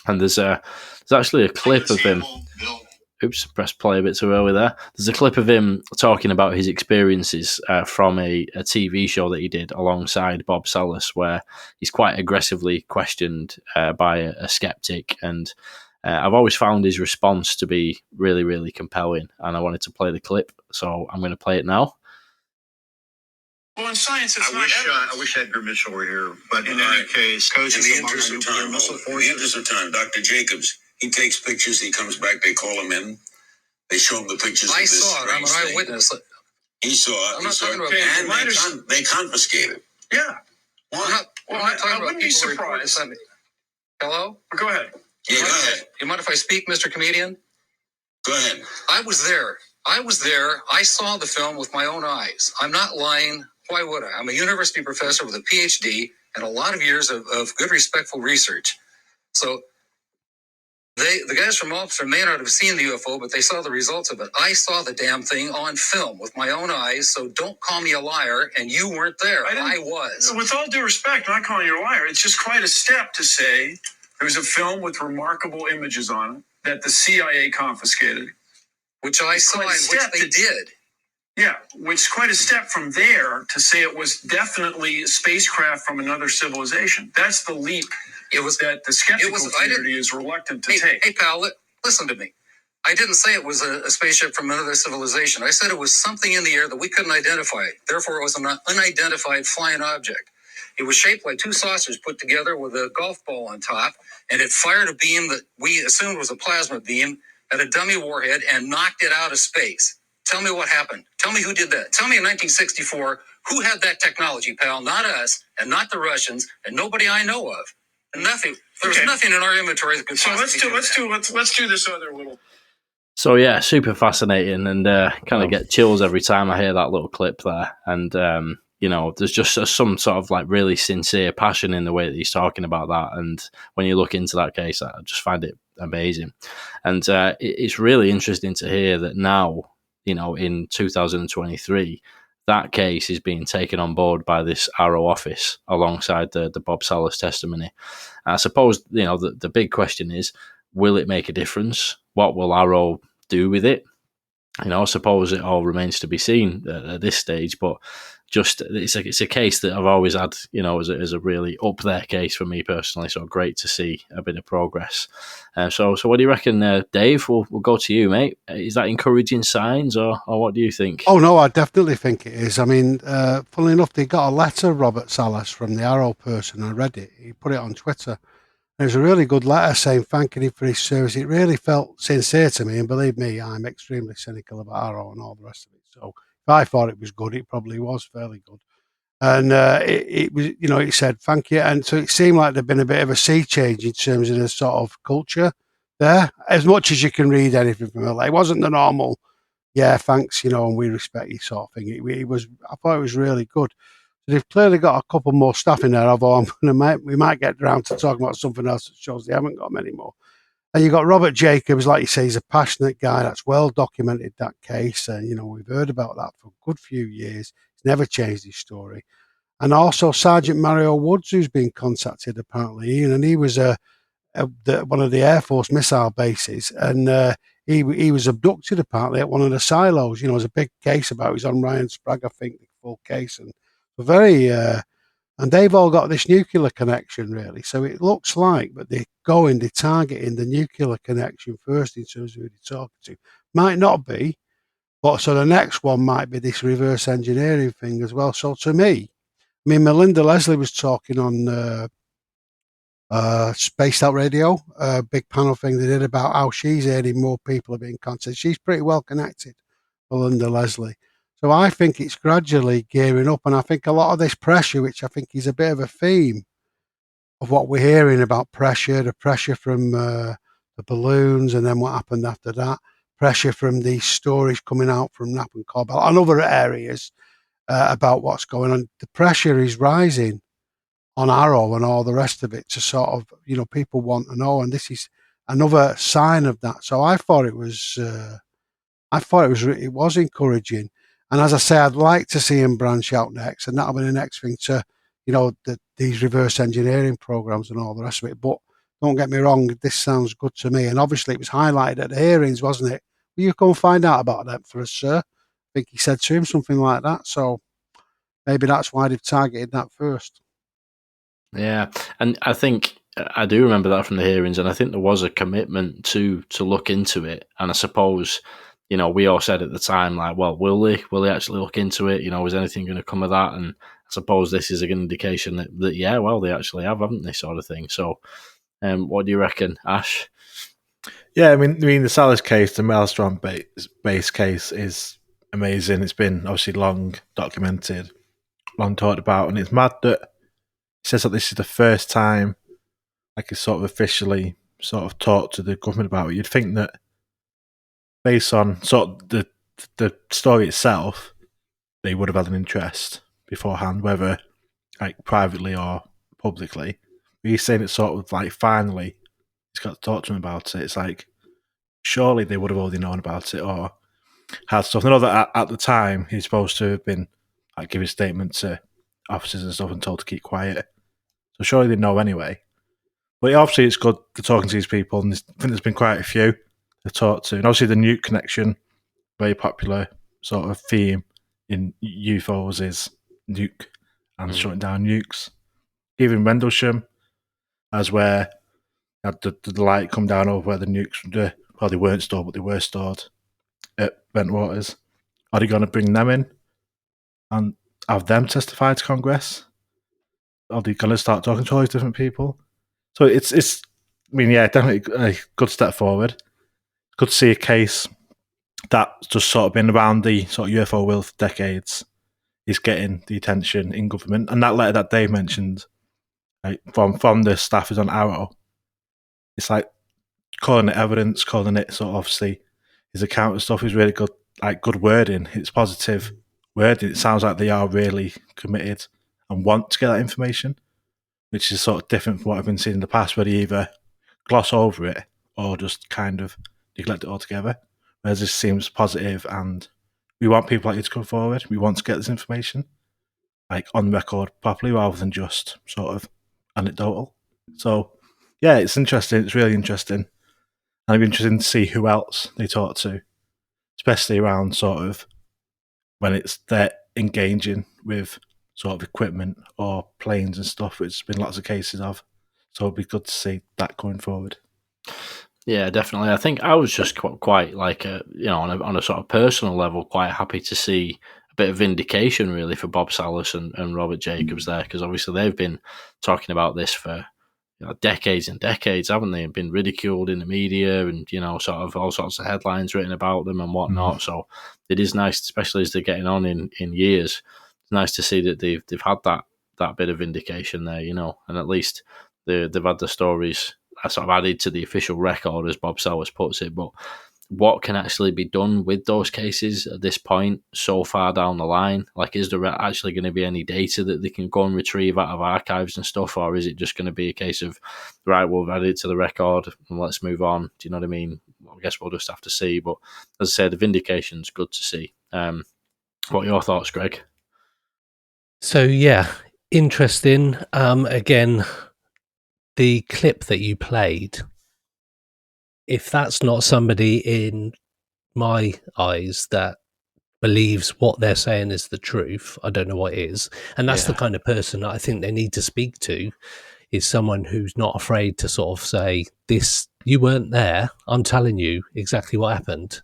And there's actually a clip of him. Oops, pressed play a bit too early there. There's a clip of him talking about his experiences from a TV show that he did alongside Bob Salas, where he's quite aggressively questioned by a skeptic. And I've always found his response to be really, really compelling. And I wanted to play the clip, so I'm going to play it now. Well, in science, it's I wish Edgar Mitchell were here, but in any case, in the interest of time, Dr. Jacobs, he takes pictures, he comes back, they call him in, they show him the pictures. I saw it. I'm an eyewitness. He saw it. I'm not talking about and they confiscate it. Yeah. Why? I wouldn't be surprised. Hello? Go ahead. Yeah, go ahead. You mind if I speak, Mr. Comedian? Go ahead. I was there. I saw the film with my own eyes. I'm not lying. Why would I? I'm a university professor with a PhD and a lot of years of good, respectful research. So the guys from Officer may not have seen the UFO, but they saw the results of it. I saw the damn thing on film with my own eyes, so don't call me a liar, and you weren't there. I was. With all due respect, I'm not calling you a liar. It's just quite a step to say there was a film with remarkable images on it that the CIA confiscated. Which I saw and which they did. Yeah, which is quite a step from there to say it was definitely a spacecraft from another civilization. That's the leap that the skeptical community is reluctant to take. Hey, pal, listen to me. I didn't say it was a spaceship from another civilization. I said it was something in the air that we couldn't identify. Therefore, it was an unidentified flying object. It was shaped like two saucers put together with a golf ball on top, and it fired a beam that we assumed was a plasma beam at a dummy warhead and knocked it out of space. Tell me what happened. Tell me who did that. Tell me in 1964, who had that technology, pal? Not us, and not the Russians, and nobody I know of. Nothing. There's nothing in our inventory that could let's do this other little. So yeah, super fascinating, and kind of get chills every time I hear that little clip there. And there's just some sort of like really sincere passion in the way that he's talking about that. And when you look into that case, I just find it amazing. And it's really interesting to hear that now, in 2023, that case is being taken on board by this AARO office alongside the Bob Salas testimony. I suppose, the big question is, will it make a difference? What will AARO do with it? I suppose it all remains to be seen at this stage, but just it's a case that I've always had, as a really up there case for me personally. So great to see a bit of progress. So what do you reckon, Dave? We'll go to you, mate. Is that encouraging signs, or what do you think? Oh no, I definitely think it is. I mean, funnily enough, they got a letter, Robert Salas, from the AARO person. I read it. He put it on Twitter. It was a really good letter saying thanking him for his service. It really felt sincere to me, and believe me, I'm extremely cynical about AARO and all the rest of it. So if I thought it was good, it probably was fairly good. And it was, he said thank you, and so it seemed like there'd been a bit of a sea change in terms of the sort of culture there. As much as you can read anything from it, it wasn't the normal, yeah, thanks, and we respect you sort of thing. It was. I thought it was really good. So they've clearly got a couple more stuff in there, although we might get around to talking about something else that shows they haven't got many more. And you've got Robert Jacobs, like you say, he's a passionate guy. That's well documented, that case. And, we've heard about that for a good few years. He's never changed his story. And also Sergeant Mario Woods, who's been contacted, apparently. And he was one of the Air Force missile bases. And he was abducted, apparently, at one of the silos. There's a big case about it. He's on Ryan Sprague, I think, the full case. And very, and they've all got this nuclear connection, really. So it looks like, but they're targeting the nuclear connection first in terms of who they're talking to. Might not be, but so the next one might be this reverse engineering thing as well. So to me, Melinda Leslie was talking on Spaced Out Radio, a big panel thing they did about how she's hearing more people are being contacted. She's pretty well connected, Melinda Leslie. So I think it's gradually gearing up, and I think a lot of this pressure, which I think is a bit of a theme of what we're hearing about the pressure from the balloons, and then what happened after that, pressure from these stories coming out from Nap and Cobalt and other areas about what's going on. The pressure is rising on AARO and all the rest of it to sort of, people want to know, and another sign of that. So I thought it was encouraging. And as I say, I'd like to see him branch out next, and that'll be the next thing to, these reverse engineering programs and all the rest of it. But don't get me wrong, this sounds good to me. And obviously, it was highlighted at the hearings, wasn't it? Will you come find out about that for us, sir? I think he said to him something like that. So maybe that's why they've targeted that first. Yeah, and I think I do remember that from the hearings, and I think there was a commitment to look into it. And I suppose, we all said at the time, like, well, will they actually look into it? Is anything going to come of that? And I suppose this is an indication that yeah, well, they actually have, haven't they, sort of thing. So, what do you reckon, Ash? Yeah, I mean, the Salas case, the Maelstrom base case, is amazing. It's been obviously long documented, long talked about, and it's mad that he says that this is the first time, like, he's sort of officially sort of talked to the government about it. You'd think that, based on sort of the story itself, they would have had an interest beforehand, whether like privately or publicly. But he's saying it's sort of like finally he's got to talk to him about it. It's like, surely they would have already known about it or had stuff. I know that at the time he's supposed to have been like giving a statement to officers and stuff and told to keep quiet. So surely they know anyway. But obviously it's good to talking to these people, and I think there's been quite a few to talk to. And obviously the nuke connection, very popular sort of theme in UFOs is nuke and shutting down nukes. Even Rendlesham, as where had the light come down over where the nukes they weren't stored, but they were stored at Bentwaters. Are they going to bring them in and have them testify to Congress? Are they going to start talking to all these different people? So it's I mean, yeah, definitely a good step forward. Good to see a case that's just sort of been around the sort of UFO world for decades is getting the attention in government. And that letter that Dave mentioned, like, from the staffers on AARO, it's like calling it evidence, calling it sort of obviously his account and stuff is really good, like good wording. It's positive wording. It sounds like they are really committed and want to get that information, which is sort of different from what I've been seeing in the past, where they either gloss over it or just kind of neglect it altogether. Whereas this seems positive, and we want people like you to come forward. We want to get this information like on record properly, rather than just sort of anecdotal. So yeah, it's interesting. It's really interesting. And it'd be interesting to see who else they talk to, especially around sort of when they're engaging with sort of equipment or planes and stuff, which there's been lots of cases of. So it'd be good to see that going forward. Yeah, definitely. I think I was just quite like, on a sort of personal level, quite happy to see a bit of vindication, really, for Bob Salas and Robert Jacobs there, because obviously they've been talking about this for decades and decades, haven't they? And been ridiculed in the media, and sort of all sorts of headlines written about them and whatnot. So it is nice, especially as they're getting on in years. It's nice to see that they've had that bit of vindication there, and at least they've had the stories sort of added to the official record, as Bob Salas puts it. But what can actually be done with those cases at this point, so far down the line? Like, is there actually going to be any data that they can go and retrieve out of archives and stuff, or is it just going to be a case of, right, we've added it to the record and let's move on? Do you know what I mean? I guess we'll just have to see. But as I said, the vindication's good to see. What are your thoughts, Greg? So yeah, interesting. Again, the clip that you played, if that's not somebody in my eyes that believes what they're saying is the truth, I don't know what is. And that's the kind of person that I think they need to speak to, is someone who's not afraid to sort of say, this, you weren't there, I'm telling you exactly what happened.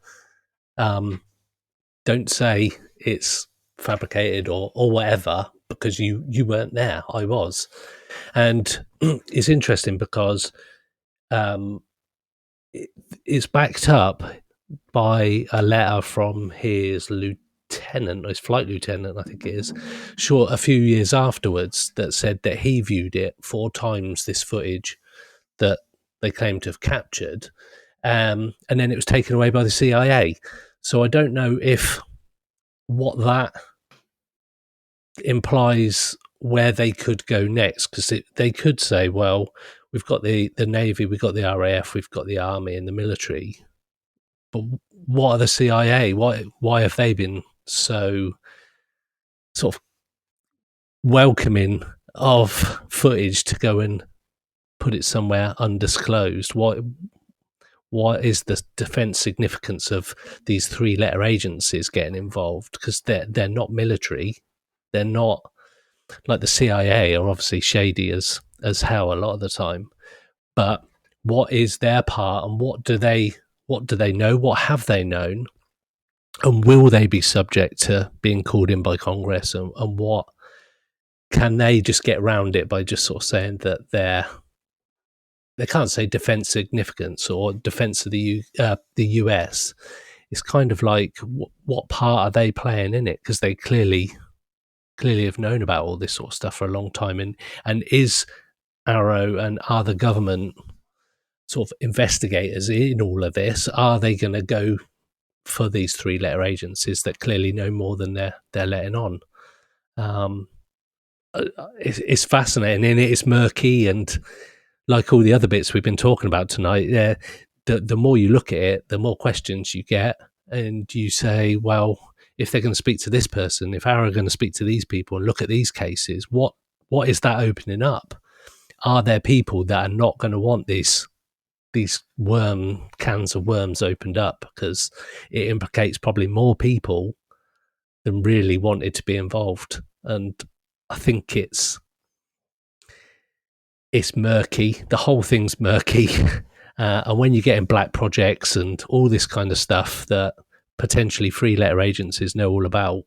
Don't say it's fabricated or whatever, because you weren't there, I was. And it's interesting because it's backed up by a letter from his lieutenant, his flight lieutenant, I think it is, a few years afterwards, that said that he viewed it 4 times, this footage that they claim to have captured, and then it was taken away by the CIA. So I don't know if what that implies where they could go next, because they could say, well, we've got the Navy, we've got the RAF, we've got the Army and the military. But what are the CIA? Why have they been so sort of welcoming of footage to go and put it somewhere undisclosed? What is the defence significance of these 3-letter agencies getting involved? Because they're not military, they're not like the CIA are obviously shady as hell a lot of the time. But what is their part, and what do they know? What have they known? And will they be subject to being called in by Congress? And what can they just get around it by just sort of saying that they can't say defence significance or defence of the US? It's kind of like what part are they playing in it? Because they clearly have known about all this sort of stuff for a long time. And is AARO and are the government sort of investigators in all of this? Are they going to go for these 3-letter agencies that clearly know more than they're letting on? It's fascinating, and it's murky, and like all the other bits we've been talking about tonight, the more you look at it, the more questions you get, and you say, well, if they're going to speak to this person, if AARO are going to speak to these people and look at these cases, what is that opening up? Are there people that are not going to want these cans of worms opened up, because it implicates probably more people than really wanted to be involved? And I think it's murky. The whole thing's murky. And when you get in black projects and all this kind of stuff that potentially 3-letter agencies know all about,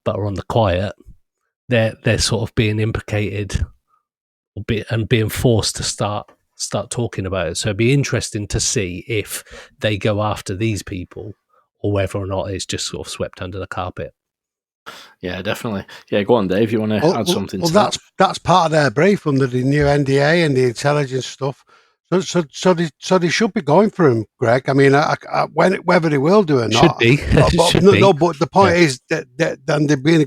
but are on the quiet, they're sort of being implicated and being forced to start talking about it. So it'd be interesting to see if they go after these people or whether or not it's just sort of swept under the carpet. Yeah, definitely. Yeah, go on, Dave. You want to add something to that? That's part of their brief under the new NDA and the intelligence stuff. So they should be going for him, Greg. I mean, whether they will do or not, should be. But the point is that they're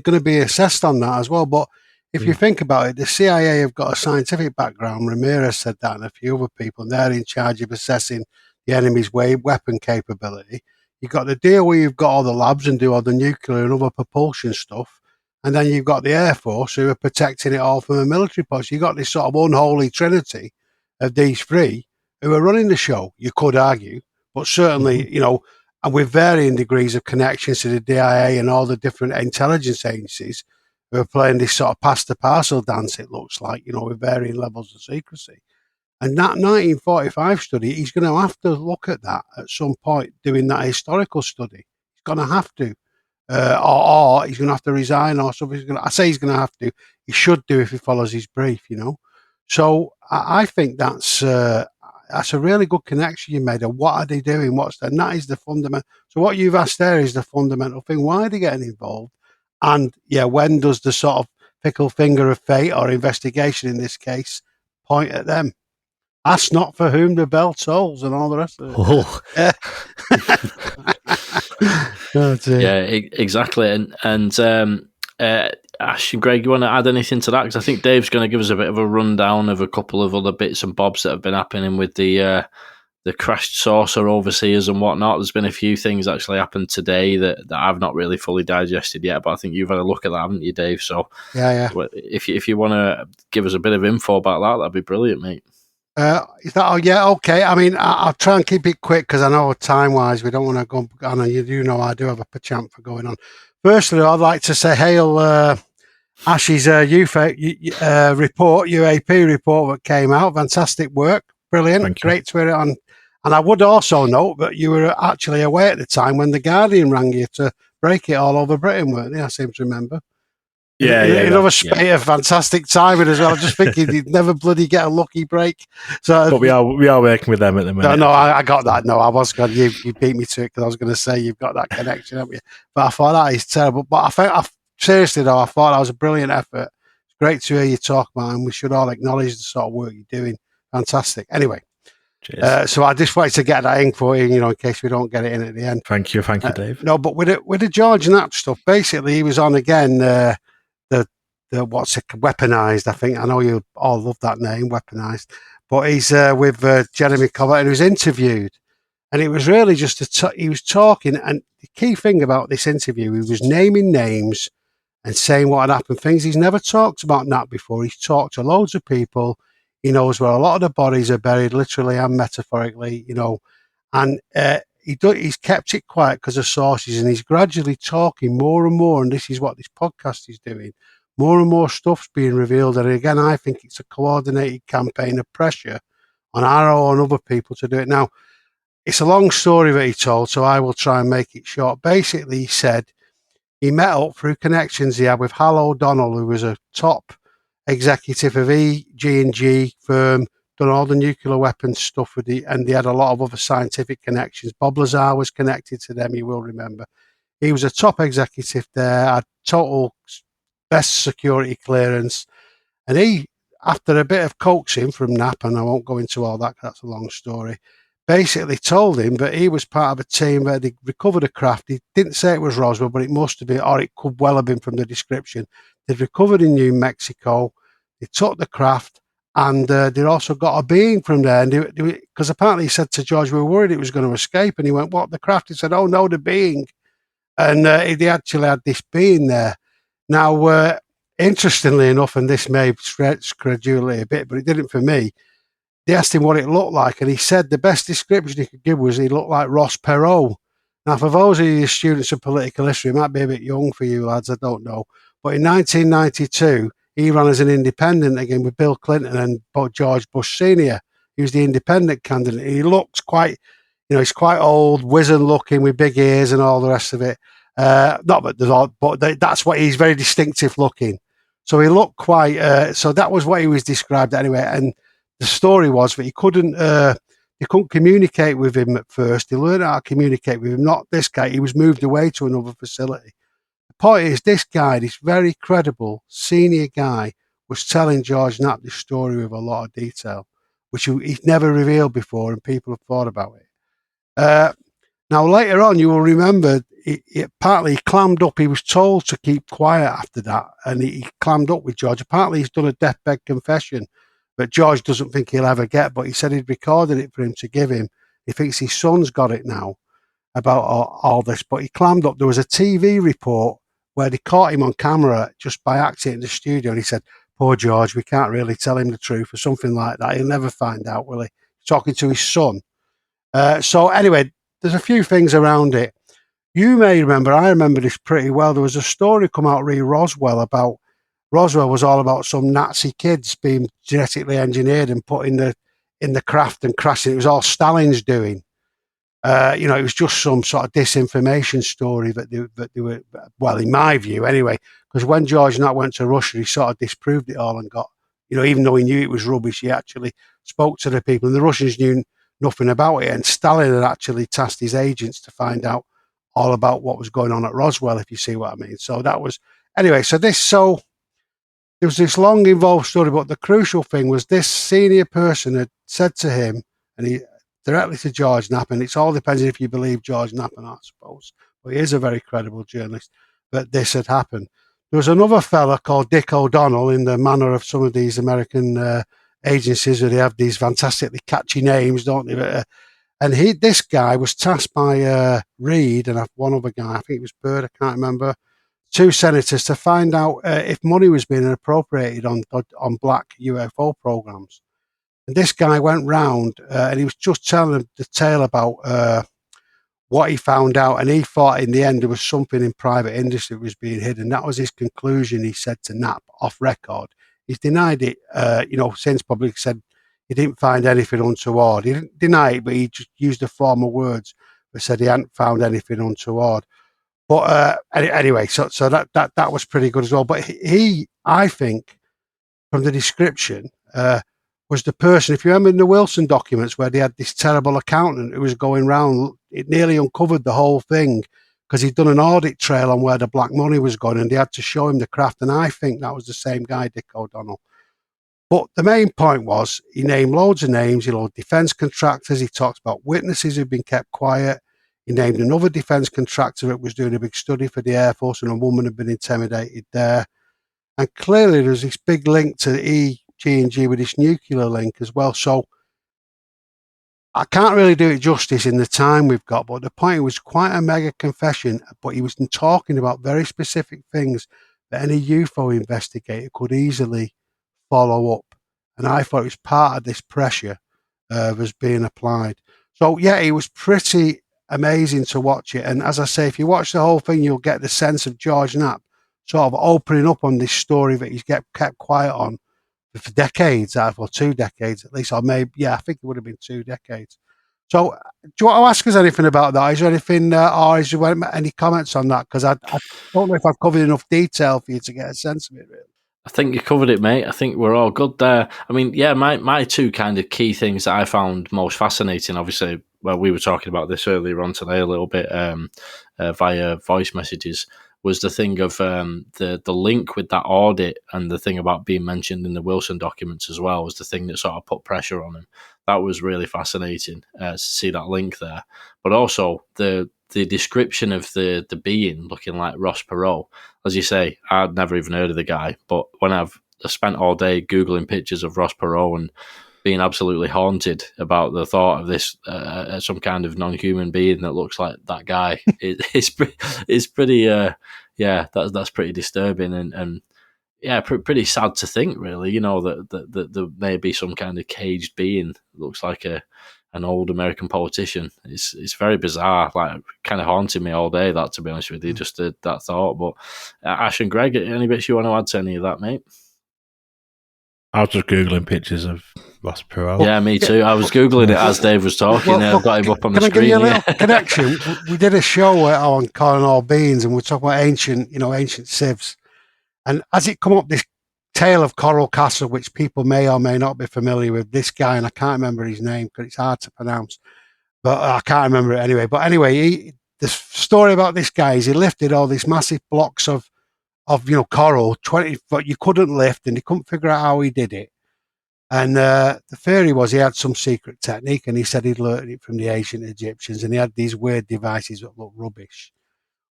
going to be assessed on that as well. But if you think about it, the CIA have got a scientific background. Ramirez said that, and a few other people, and they're in charge of assessing the enemy's weapon capability. You've got the deal where you've got all the labs and do all the nuclear and other propulsion stuff. And then you've got the Air Force who are protecting it all from a military point. So you've got this sort of unholy trinity of these three who are running the show, you could argue. But certainly, and with varying degrees of connections to the DIA and all the different intelligence agencies who are playing this sort of pass the parcel dance, it looks like, with varying levels of secrecy. And that 1945 study, he's going to have to look at that at some point, doing that historical study. He's going to have to. Or he's going to have to resign or something. I say he's going to have to. He should do if he follows his brief, So I think that's a really good connection you made. And what are they doing? And that is the fundamental. So what you've asked there is the fundamental thing. Why are they getting involved? And when does the sort of fickle finger of fate or investigation in this case point at them? Ask not for whom the bell tolls and all the rest of it. Yeah, exactly. And Ash and Greg, you want to add anything to that? Because I think Dave's going to give us a bit of a rundown of a couple of other bits and bobs that have been happening with the crashed saucer overseers and whatnot. There's been a few things actually happened today that I've not really fully digested yet, but I think you've had a look at that, haven't you, Dave? So yeah. If you want to give us a bit of info about that, that'd be brilliant, mate. Is that? Oh, yeah. Okay. I mean, I'll try and keep it quick because I know time-wise we don't want to go. I know you do know I do have a penchant for going on. Firstly, I'd like to say hail Ash's UFO report, UAP report that came out. Fantastic work, brilliant, great to hear it on. And I would also note that you were actually away at the time when the Guardian rang you to break it all over Britain, weren't they? I seem to remember. Another spate of fantastic timing as well. Just thinking you'd never bloody get a lucky break. So, but we are working with them at the moment. No, I got that. No, I was going. You beat me to it because I was going to say you've got that connection, haven't you? But I thought that is terrible. But seriously though, I thought that was a brilliant effort. It's great to hear you talk, man. And we should all acknowledge the sort of work you're doing. Fantastic. Anyway, so I just wanted to get that in for you, in case we don't get it in at the end. Thank you, Dave. No, but with the George Knapp stuff, basically he was on again. what's it, Weaponized, I think. I know you all love that name, Weaponized. But he's with Jeremy Corbett, and he was interviewed. And it was really just, he was talking, and the key thing about this interview, he was naming names and saying what had happened, things he's never talked about Nat before. He's talked to loads of people. He knows where a lot of the bodies are buried, literally and metaphorically, and he's kept it quiet because of sources, and he's gradually talking more and more, and this is what this podcast is doing. More and more stuff's being revealed, and again, I think it's a coordinated campaign of pressure on AARO and other people to do it. Now, it's a long story that he told, so I will try and make it short. Basically, he said he met up through connections he had with Hal O'Donnell, who was a top executive of EG&G firm, done all the nuclear weapons stuff with and they had a lot of other scientific connections. Bob Lazar was connected to them, you will remember. He was a top executive there, had total best security clearance, and he, after a bit of coaxing from Knapp, and I won't go into all that, that's a long story, basically told him that he was part of a team where they recovered a craft. He didn't say it was Roswell, but it must have been, or it could well have been from the description. They'd recovered in New Mexico. They took the craft, and they'd also got a being from there. And because apparently he said to George, we were worried it was going to escape. And he went, what, the craft? He said, oh, no, the being. And they actually had this being there. Now, interestingly enough, and this may stretch credulity a bit, but it didn't for me, they asked him what it looked like, and he said the best description he could give was he looked like Ross Perot. Now, for those of you students of political history, it might be a bit young for you lads, I don't know. But in 1992, he ran as an independent again with Bill Clinton and George Bush Sr. He was the independent candidate. He looks quite, he's quite old, wizened looking with big ears and all the rest of it. Not that there's all, but that's what he's very distinctive looking. So he looked quite, so that was what he was described anyway. And the story was that they couldn't communicate with him at first. They learned how to communicate with him. Not this guy. He was moved away to another facility. The point is, this guy, this very credible senior guy, was telling George Knapp this story with a lot of detail, which he's never revealed before, and people have thought about it. Now, later on, you will remember, apparently he clammed up. He was told to keep quiet after that, and he clammed up with George. Apparently he's done a deathbed confession that George doesn't think he'll ever get, but he said he'd recorded it for him to give him. He thinks his son's got it now about all this, but he clammed up. There was a TV report where they caught him on camera just by accident in the studio, and he said, poor George, we can't really tell him the truth or something like that. He'll never find out, will he? Talking to his son. So anyway, there's a few things around it. You may remember, I remember this pretty well. There was a story come out Roswell about, Roswell was all about some Nazi kids being genetically engineered and put in the craft and crashing. It was all Stalin's doing. It was just some sort of disinformation story that they were, well, in my view anyway, because when George Knapp went to Russia, he sort of disproved it all and got, even though he knew it was rubbish, he actually spoke to the people, and the Russians knew nothing about it. And Stalin had actually tasked his agents to find out all about what was going on at Roswell, if you see what I mean. So that was, anyway, there was this long involved story, but the crucial thing was this senior person had said to him, and he directly to George Knapp, and it's all depending if you believe George Knapp, and I suppose, but he is a very credible journalist, that this had happened. There was another fella called Dick O'Donnell, in the manner of some of these American agencies where they have these fantastically catchy names, don't they? And this guy was tasked by Reid and one other guy, I think it was Byrd, I can't remember, two senators, to find out if money was being appropriated on black UFO programs. And this guy went round and he was just telling them the tale about what he found out. And he thought in the end there was something in private industry that was being hidden. That was his conclusion, he said to Knapp off record. He's denied it, since public said he didn't find anything untoward. He didn't deny it, but he just used the formal words that said he hadn't found anything untoward. But anyway, so that was pretty good as well. But he, I think, from the description, was the person, if you remember in the Wilson documents where they had this terrible accountant who was going round, it nearly uncovered the whole thing because he'd done an audit trail on where the black money was going, and they had to show him the craft. And I think that was the same guy, Dick O'Donnell. But the main point was he named loads of names, defence contractors. He talked about witnesses who'd been kept quiet. He named another defence contractor that was doing a big study for the Air Force, and a woman had been intimidated there. And clearly there's this big link to EG&G with this nuclear link as well. So I can't really do it justice in the time we've got, but the point was quite a mega confession, but he was talking about very specific things that any UFO investigator could easily follow up. And I thought it was part of this pressure was being applied. So yeah, it was pretty amazing to watch it. And as I say, if you watch the whole thing, you'll get the sense of George Knapp sort of opening up on this story that he's kept quiet on for decades, or 2 decades at least, or maybe, yeah, I think it would have been 2 decades. So do you want to ask us anything about that? Is there anything, or is there any comments on that? Because I don't know if I've covered enough detail for you to get a sense of it, really. I think you covered it, mate. I think we're all good there. I mean, yeah, my 2 kind of key things that I found most fascinating, obviously, well, we were talking about this earlier on today a little bit via voice messages, was the thing of the link with that audit, and the thing about being mentioned in the Wilson documents as well was the thing that sort of put pressure on him. That was really fascinating to see that link there. But also the description of the being looking like Ross Perot. As you say, I'd never even heard of the guy, but when I've spent all day Googling pictures of Ross Perot and being absolutely haunted about the thought of this some kind of non-human being that looks like that guy, it's pretty that's pretty disturbing and yeah, pretty sad to think, really. You know, that there may be some kind of caged being that looks like an old American politician. It's very bizarre, like kind of haunting me all day, that, to be honest with you, just that thought. But Ash and Greg, any bits you want to add to any of that, mate? I was just Googling pictures of Ross Perot. Yeah, me too. I was Googling it as Dave was talking. I've got him up on the screen. Can I give you a little connection? We did a show on Calling All Beings, and we're talking about ancient civs. And as it come up, this tale of Coral Castle, which people may or may not be familiar with, this guy, and I can't remember his name because it's hard to pronounce, but I can't remember it anyway. But anyway, the story about this guy is he lifted all these massive blocks of coral, 20 foot, you couldn't lift, and he couldn't figure out how he did it. And the theory was he had some secret technique, and he said he'd learned it from the ancient Egyptians, and he had these weird devices that looked rubbish.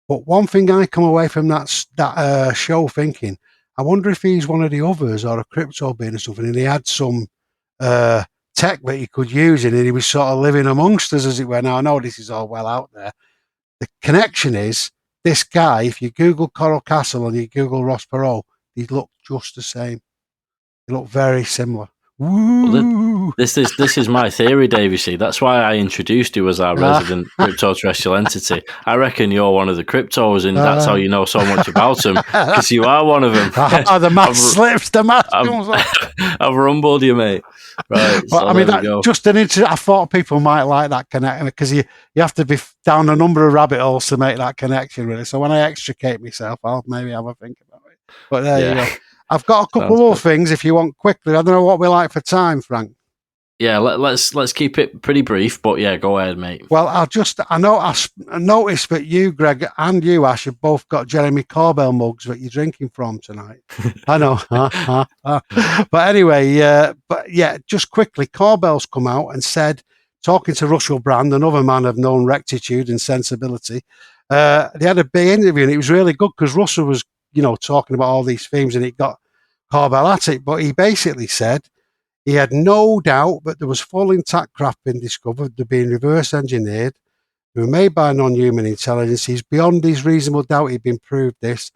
But one thing I come away from that show thinking, I wonder if he's one of the others or a crypto being or something, and he had some tech that he could use, and he was sort of living amongst us, as it were. Now, I know this is all well out there. The connection is, this guy, if you Google Coral Castle and you Google Ross Perot, they look just the same. They look very similar. Well, this is my theory, Dave. You see, that's why I introduced you as our resident crypto-terrestrial entity. I reckon you're one of the cryptos, and that's how you know so much about them, because you are one of them. The mask slips. The mask comes off. I've rumbled you, mate. Right. But I mean, just an I thought people might like that connection, because you have to be down a number of rabbit holes to make that connection, really. So when I extricate myself, I'll maybe have a think about it. But there you go. I've got a couple more things if you want quickly. I don't know what we like for time, Frank. Yeah, let's keep it pretty brief, but yeah, go ahead, mate. Well, I noticed that you, Greg, and you, Ash, have both got Jeremy Corbell mugs that you're drinking from tonight. I know. But anyway, just quickly, Corbell's come out and said, talking to Russell Brand, another man of known rectitude and sensibility, they had a big interview, and it was really good because Russell was, talking about all these themes, and it got Corbell at it. But he basically said he had no doubt that there was full intact craft being discovered, they're being reverse engineered, they were made by non-human intelligence. He's beyond his reasonable doubt he'd been proved this,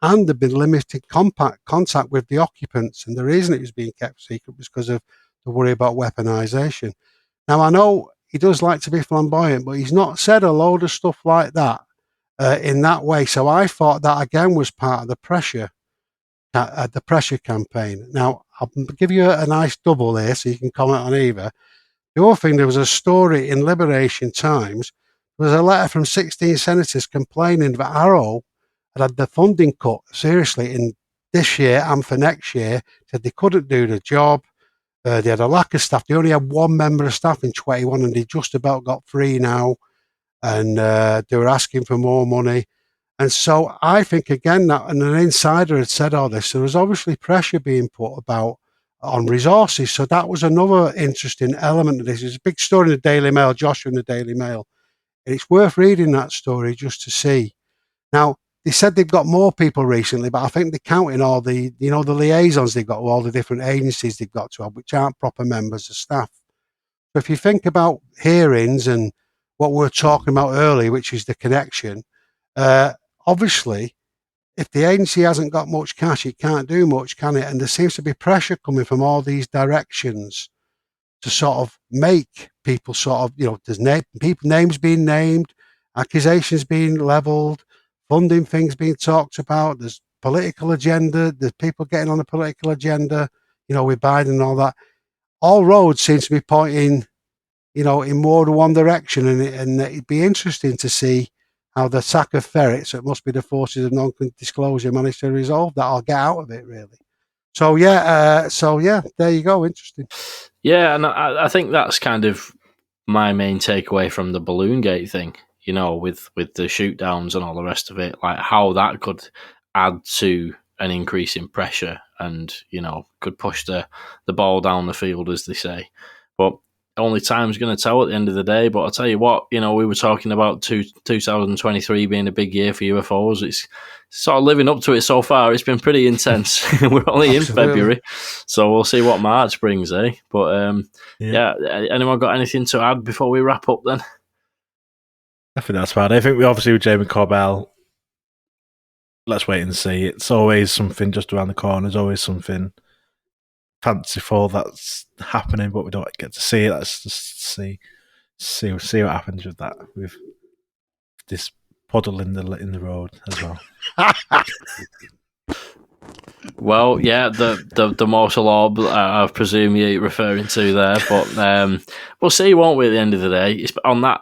and there'd been limited contact with the occupants. And the reason it was being kept secret was because of the worry about weaponization. Now, I know he does like to be flamboyant, but he's not said a load of stuff like that in that way. So I thought that again was part of the pressure campaign. Now, I'll give you a nice double here so you can comment on either. The other thing, there was a story in Liberation Times. There was a letter from 16 senators complaining that AARO had the funding cut seriously in this year and for next year, said they couldn't do the job. They had a lack of staff. They only had one member of staff in 21, and they just about got 3 now. And they were asking for more money. And so I think, again, that and an insider had said all this, there was obviously pressure being put about on resources. So that was another interesting element of this. It's a big story in the Daily Mail, Joshua in the Daily Mail. And it's worth reading that story just to see. Now, they said they've got more people recently, but I think they're counting all the, the liaisons they've got with all the different agencies they've got to have, which aren't proper members of staff. So if you think about hearings and what we were talking about earlier, which is the connection, obviously, if the agency hasn't got much cash, it can't do much, can it? And there seems to be pressure coming from all these directions to sort of make people sort of, there's names being named, accusations being leveled, funding things being talked about, there's political agenda, there's people getting on the political agenda, with Biden and all that. All roads seem to be pointing, in more than one direction, and it'd be interesting to see how the sack of ferrets, it must be the forces of non-disclosure, managed to resolve that or get out of it, really. So there you go, interesting. Yeah, and I think that's kind of my main takeaway from the Balloon Gate thing, with the shootdowns and all the rest of it, like how that could add to an increase in pressure and, could push the ball down the field, as they say. But only time's going to tell at the end of the day. But I'll tell you what, we were talking about 2023 being a big year for UFOs. It's sort of living up to it so far. It's been pretty intense. We're only in February, so we'll see what March brings, eh? But yeah, anyone got anything to add before we wrap up then? I think that's fine. I think we obviously with Jamie Corbell, let's wait and see. It's always something just around the corner. There's always something fanciful that's happening, but we don't get to see it. Let's just see what happens with that, with this puddle in the road as well. Well, yeah, the mortal orb, I presume you're referring to there, but we'll see, won't we? At the end of the day, it's on that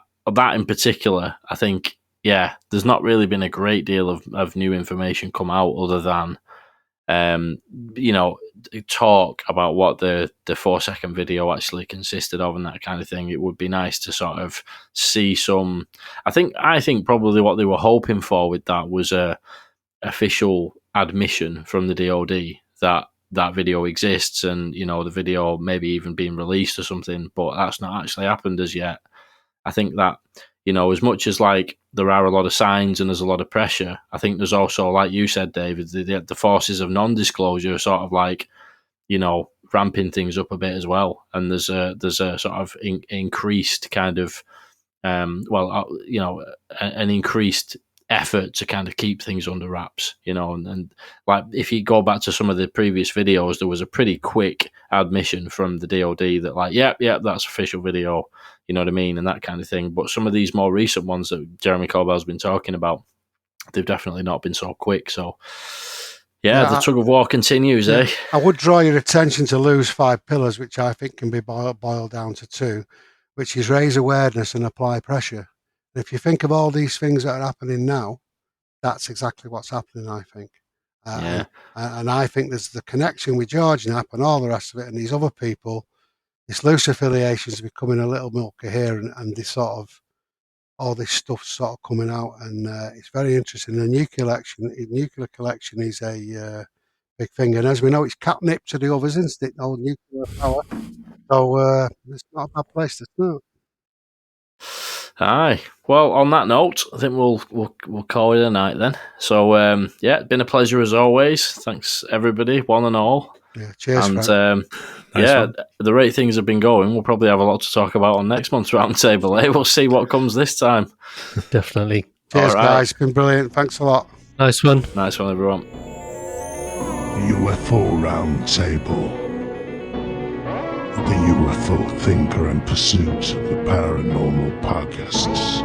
in particular, I think. Yeah, there's not really been a great deal of new information come out other than, talk about what the 4-second video actually consisted of and that kind of thing. It would be nice to sort of see some. I think probably what they were hoping for with that was a official admission from the DoD that video exists and the video maybe even being released or something. But that's not actually happened as yet. I think that. As much as like there are a lot of signs and there's a lot of pressure, I think there's also, like you said, David, the forces of non-disclosure are sort of like, ramping things up a bit as well. And there's a sort of increased kind of, an increased effort to kind of keep things under wraps, and like if you go back to some of the previous videos, there was a pretty quick admission from the DoD that like, yeah, that's official video. You know what I mean? And that kind of thing. But some of these more recent ones that Jeremy Corbell's been talking about, they've definitely not been so quick. So, the tug of war continues, eh? I would draw your attention to Lou's 5 pillars, which I think can be boiled down to 2, which is raise awareness and apply pressure. And if you think of all these things that are happening now, that's exactly what's happening, I think. And I think there's the connection with George Knapp and all the rest of it and these other people. This loose affiliation is becoming a little more coherent, and this sort of all this stuff sort of coming out, and it's very interesting. The nuclear collection is a big thing, and as we know, it's catnip to the others, isn't it? All nuclear power, so it's not a bad place to start. Aye. Well, on that note, I think we'll call it a night then. So it's been a pleasure as always. Thanks everybody, one and all. Yeah, cheers. And the rate things have been going. We'll probably have a lot to talk about on next month's roundtable. We'll see what comes this time. Definitely. Cheers, guys. It's been brilliant. Thanks a lot. Nice one, everyone. UFO Roundtable. The UFO Thinker and Pursuit of the Paranormal Podcasts.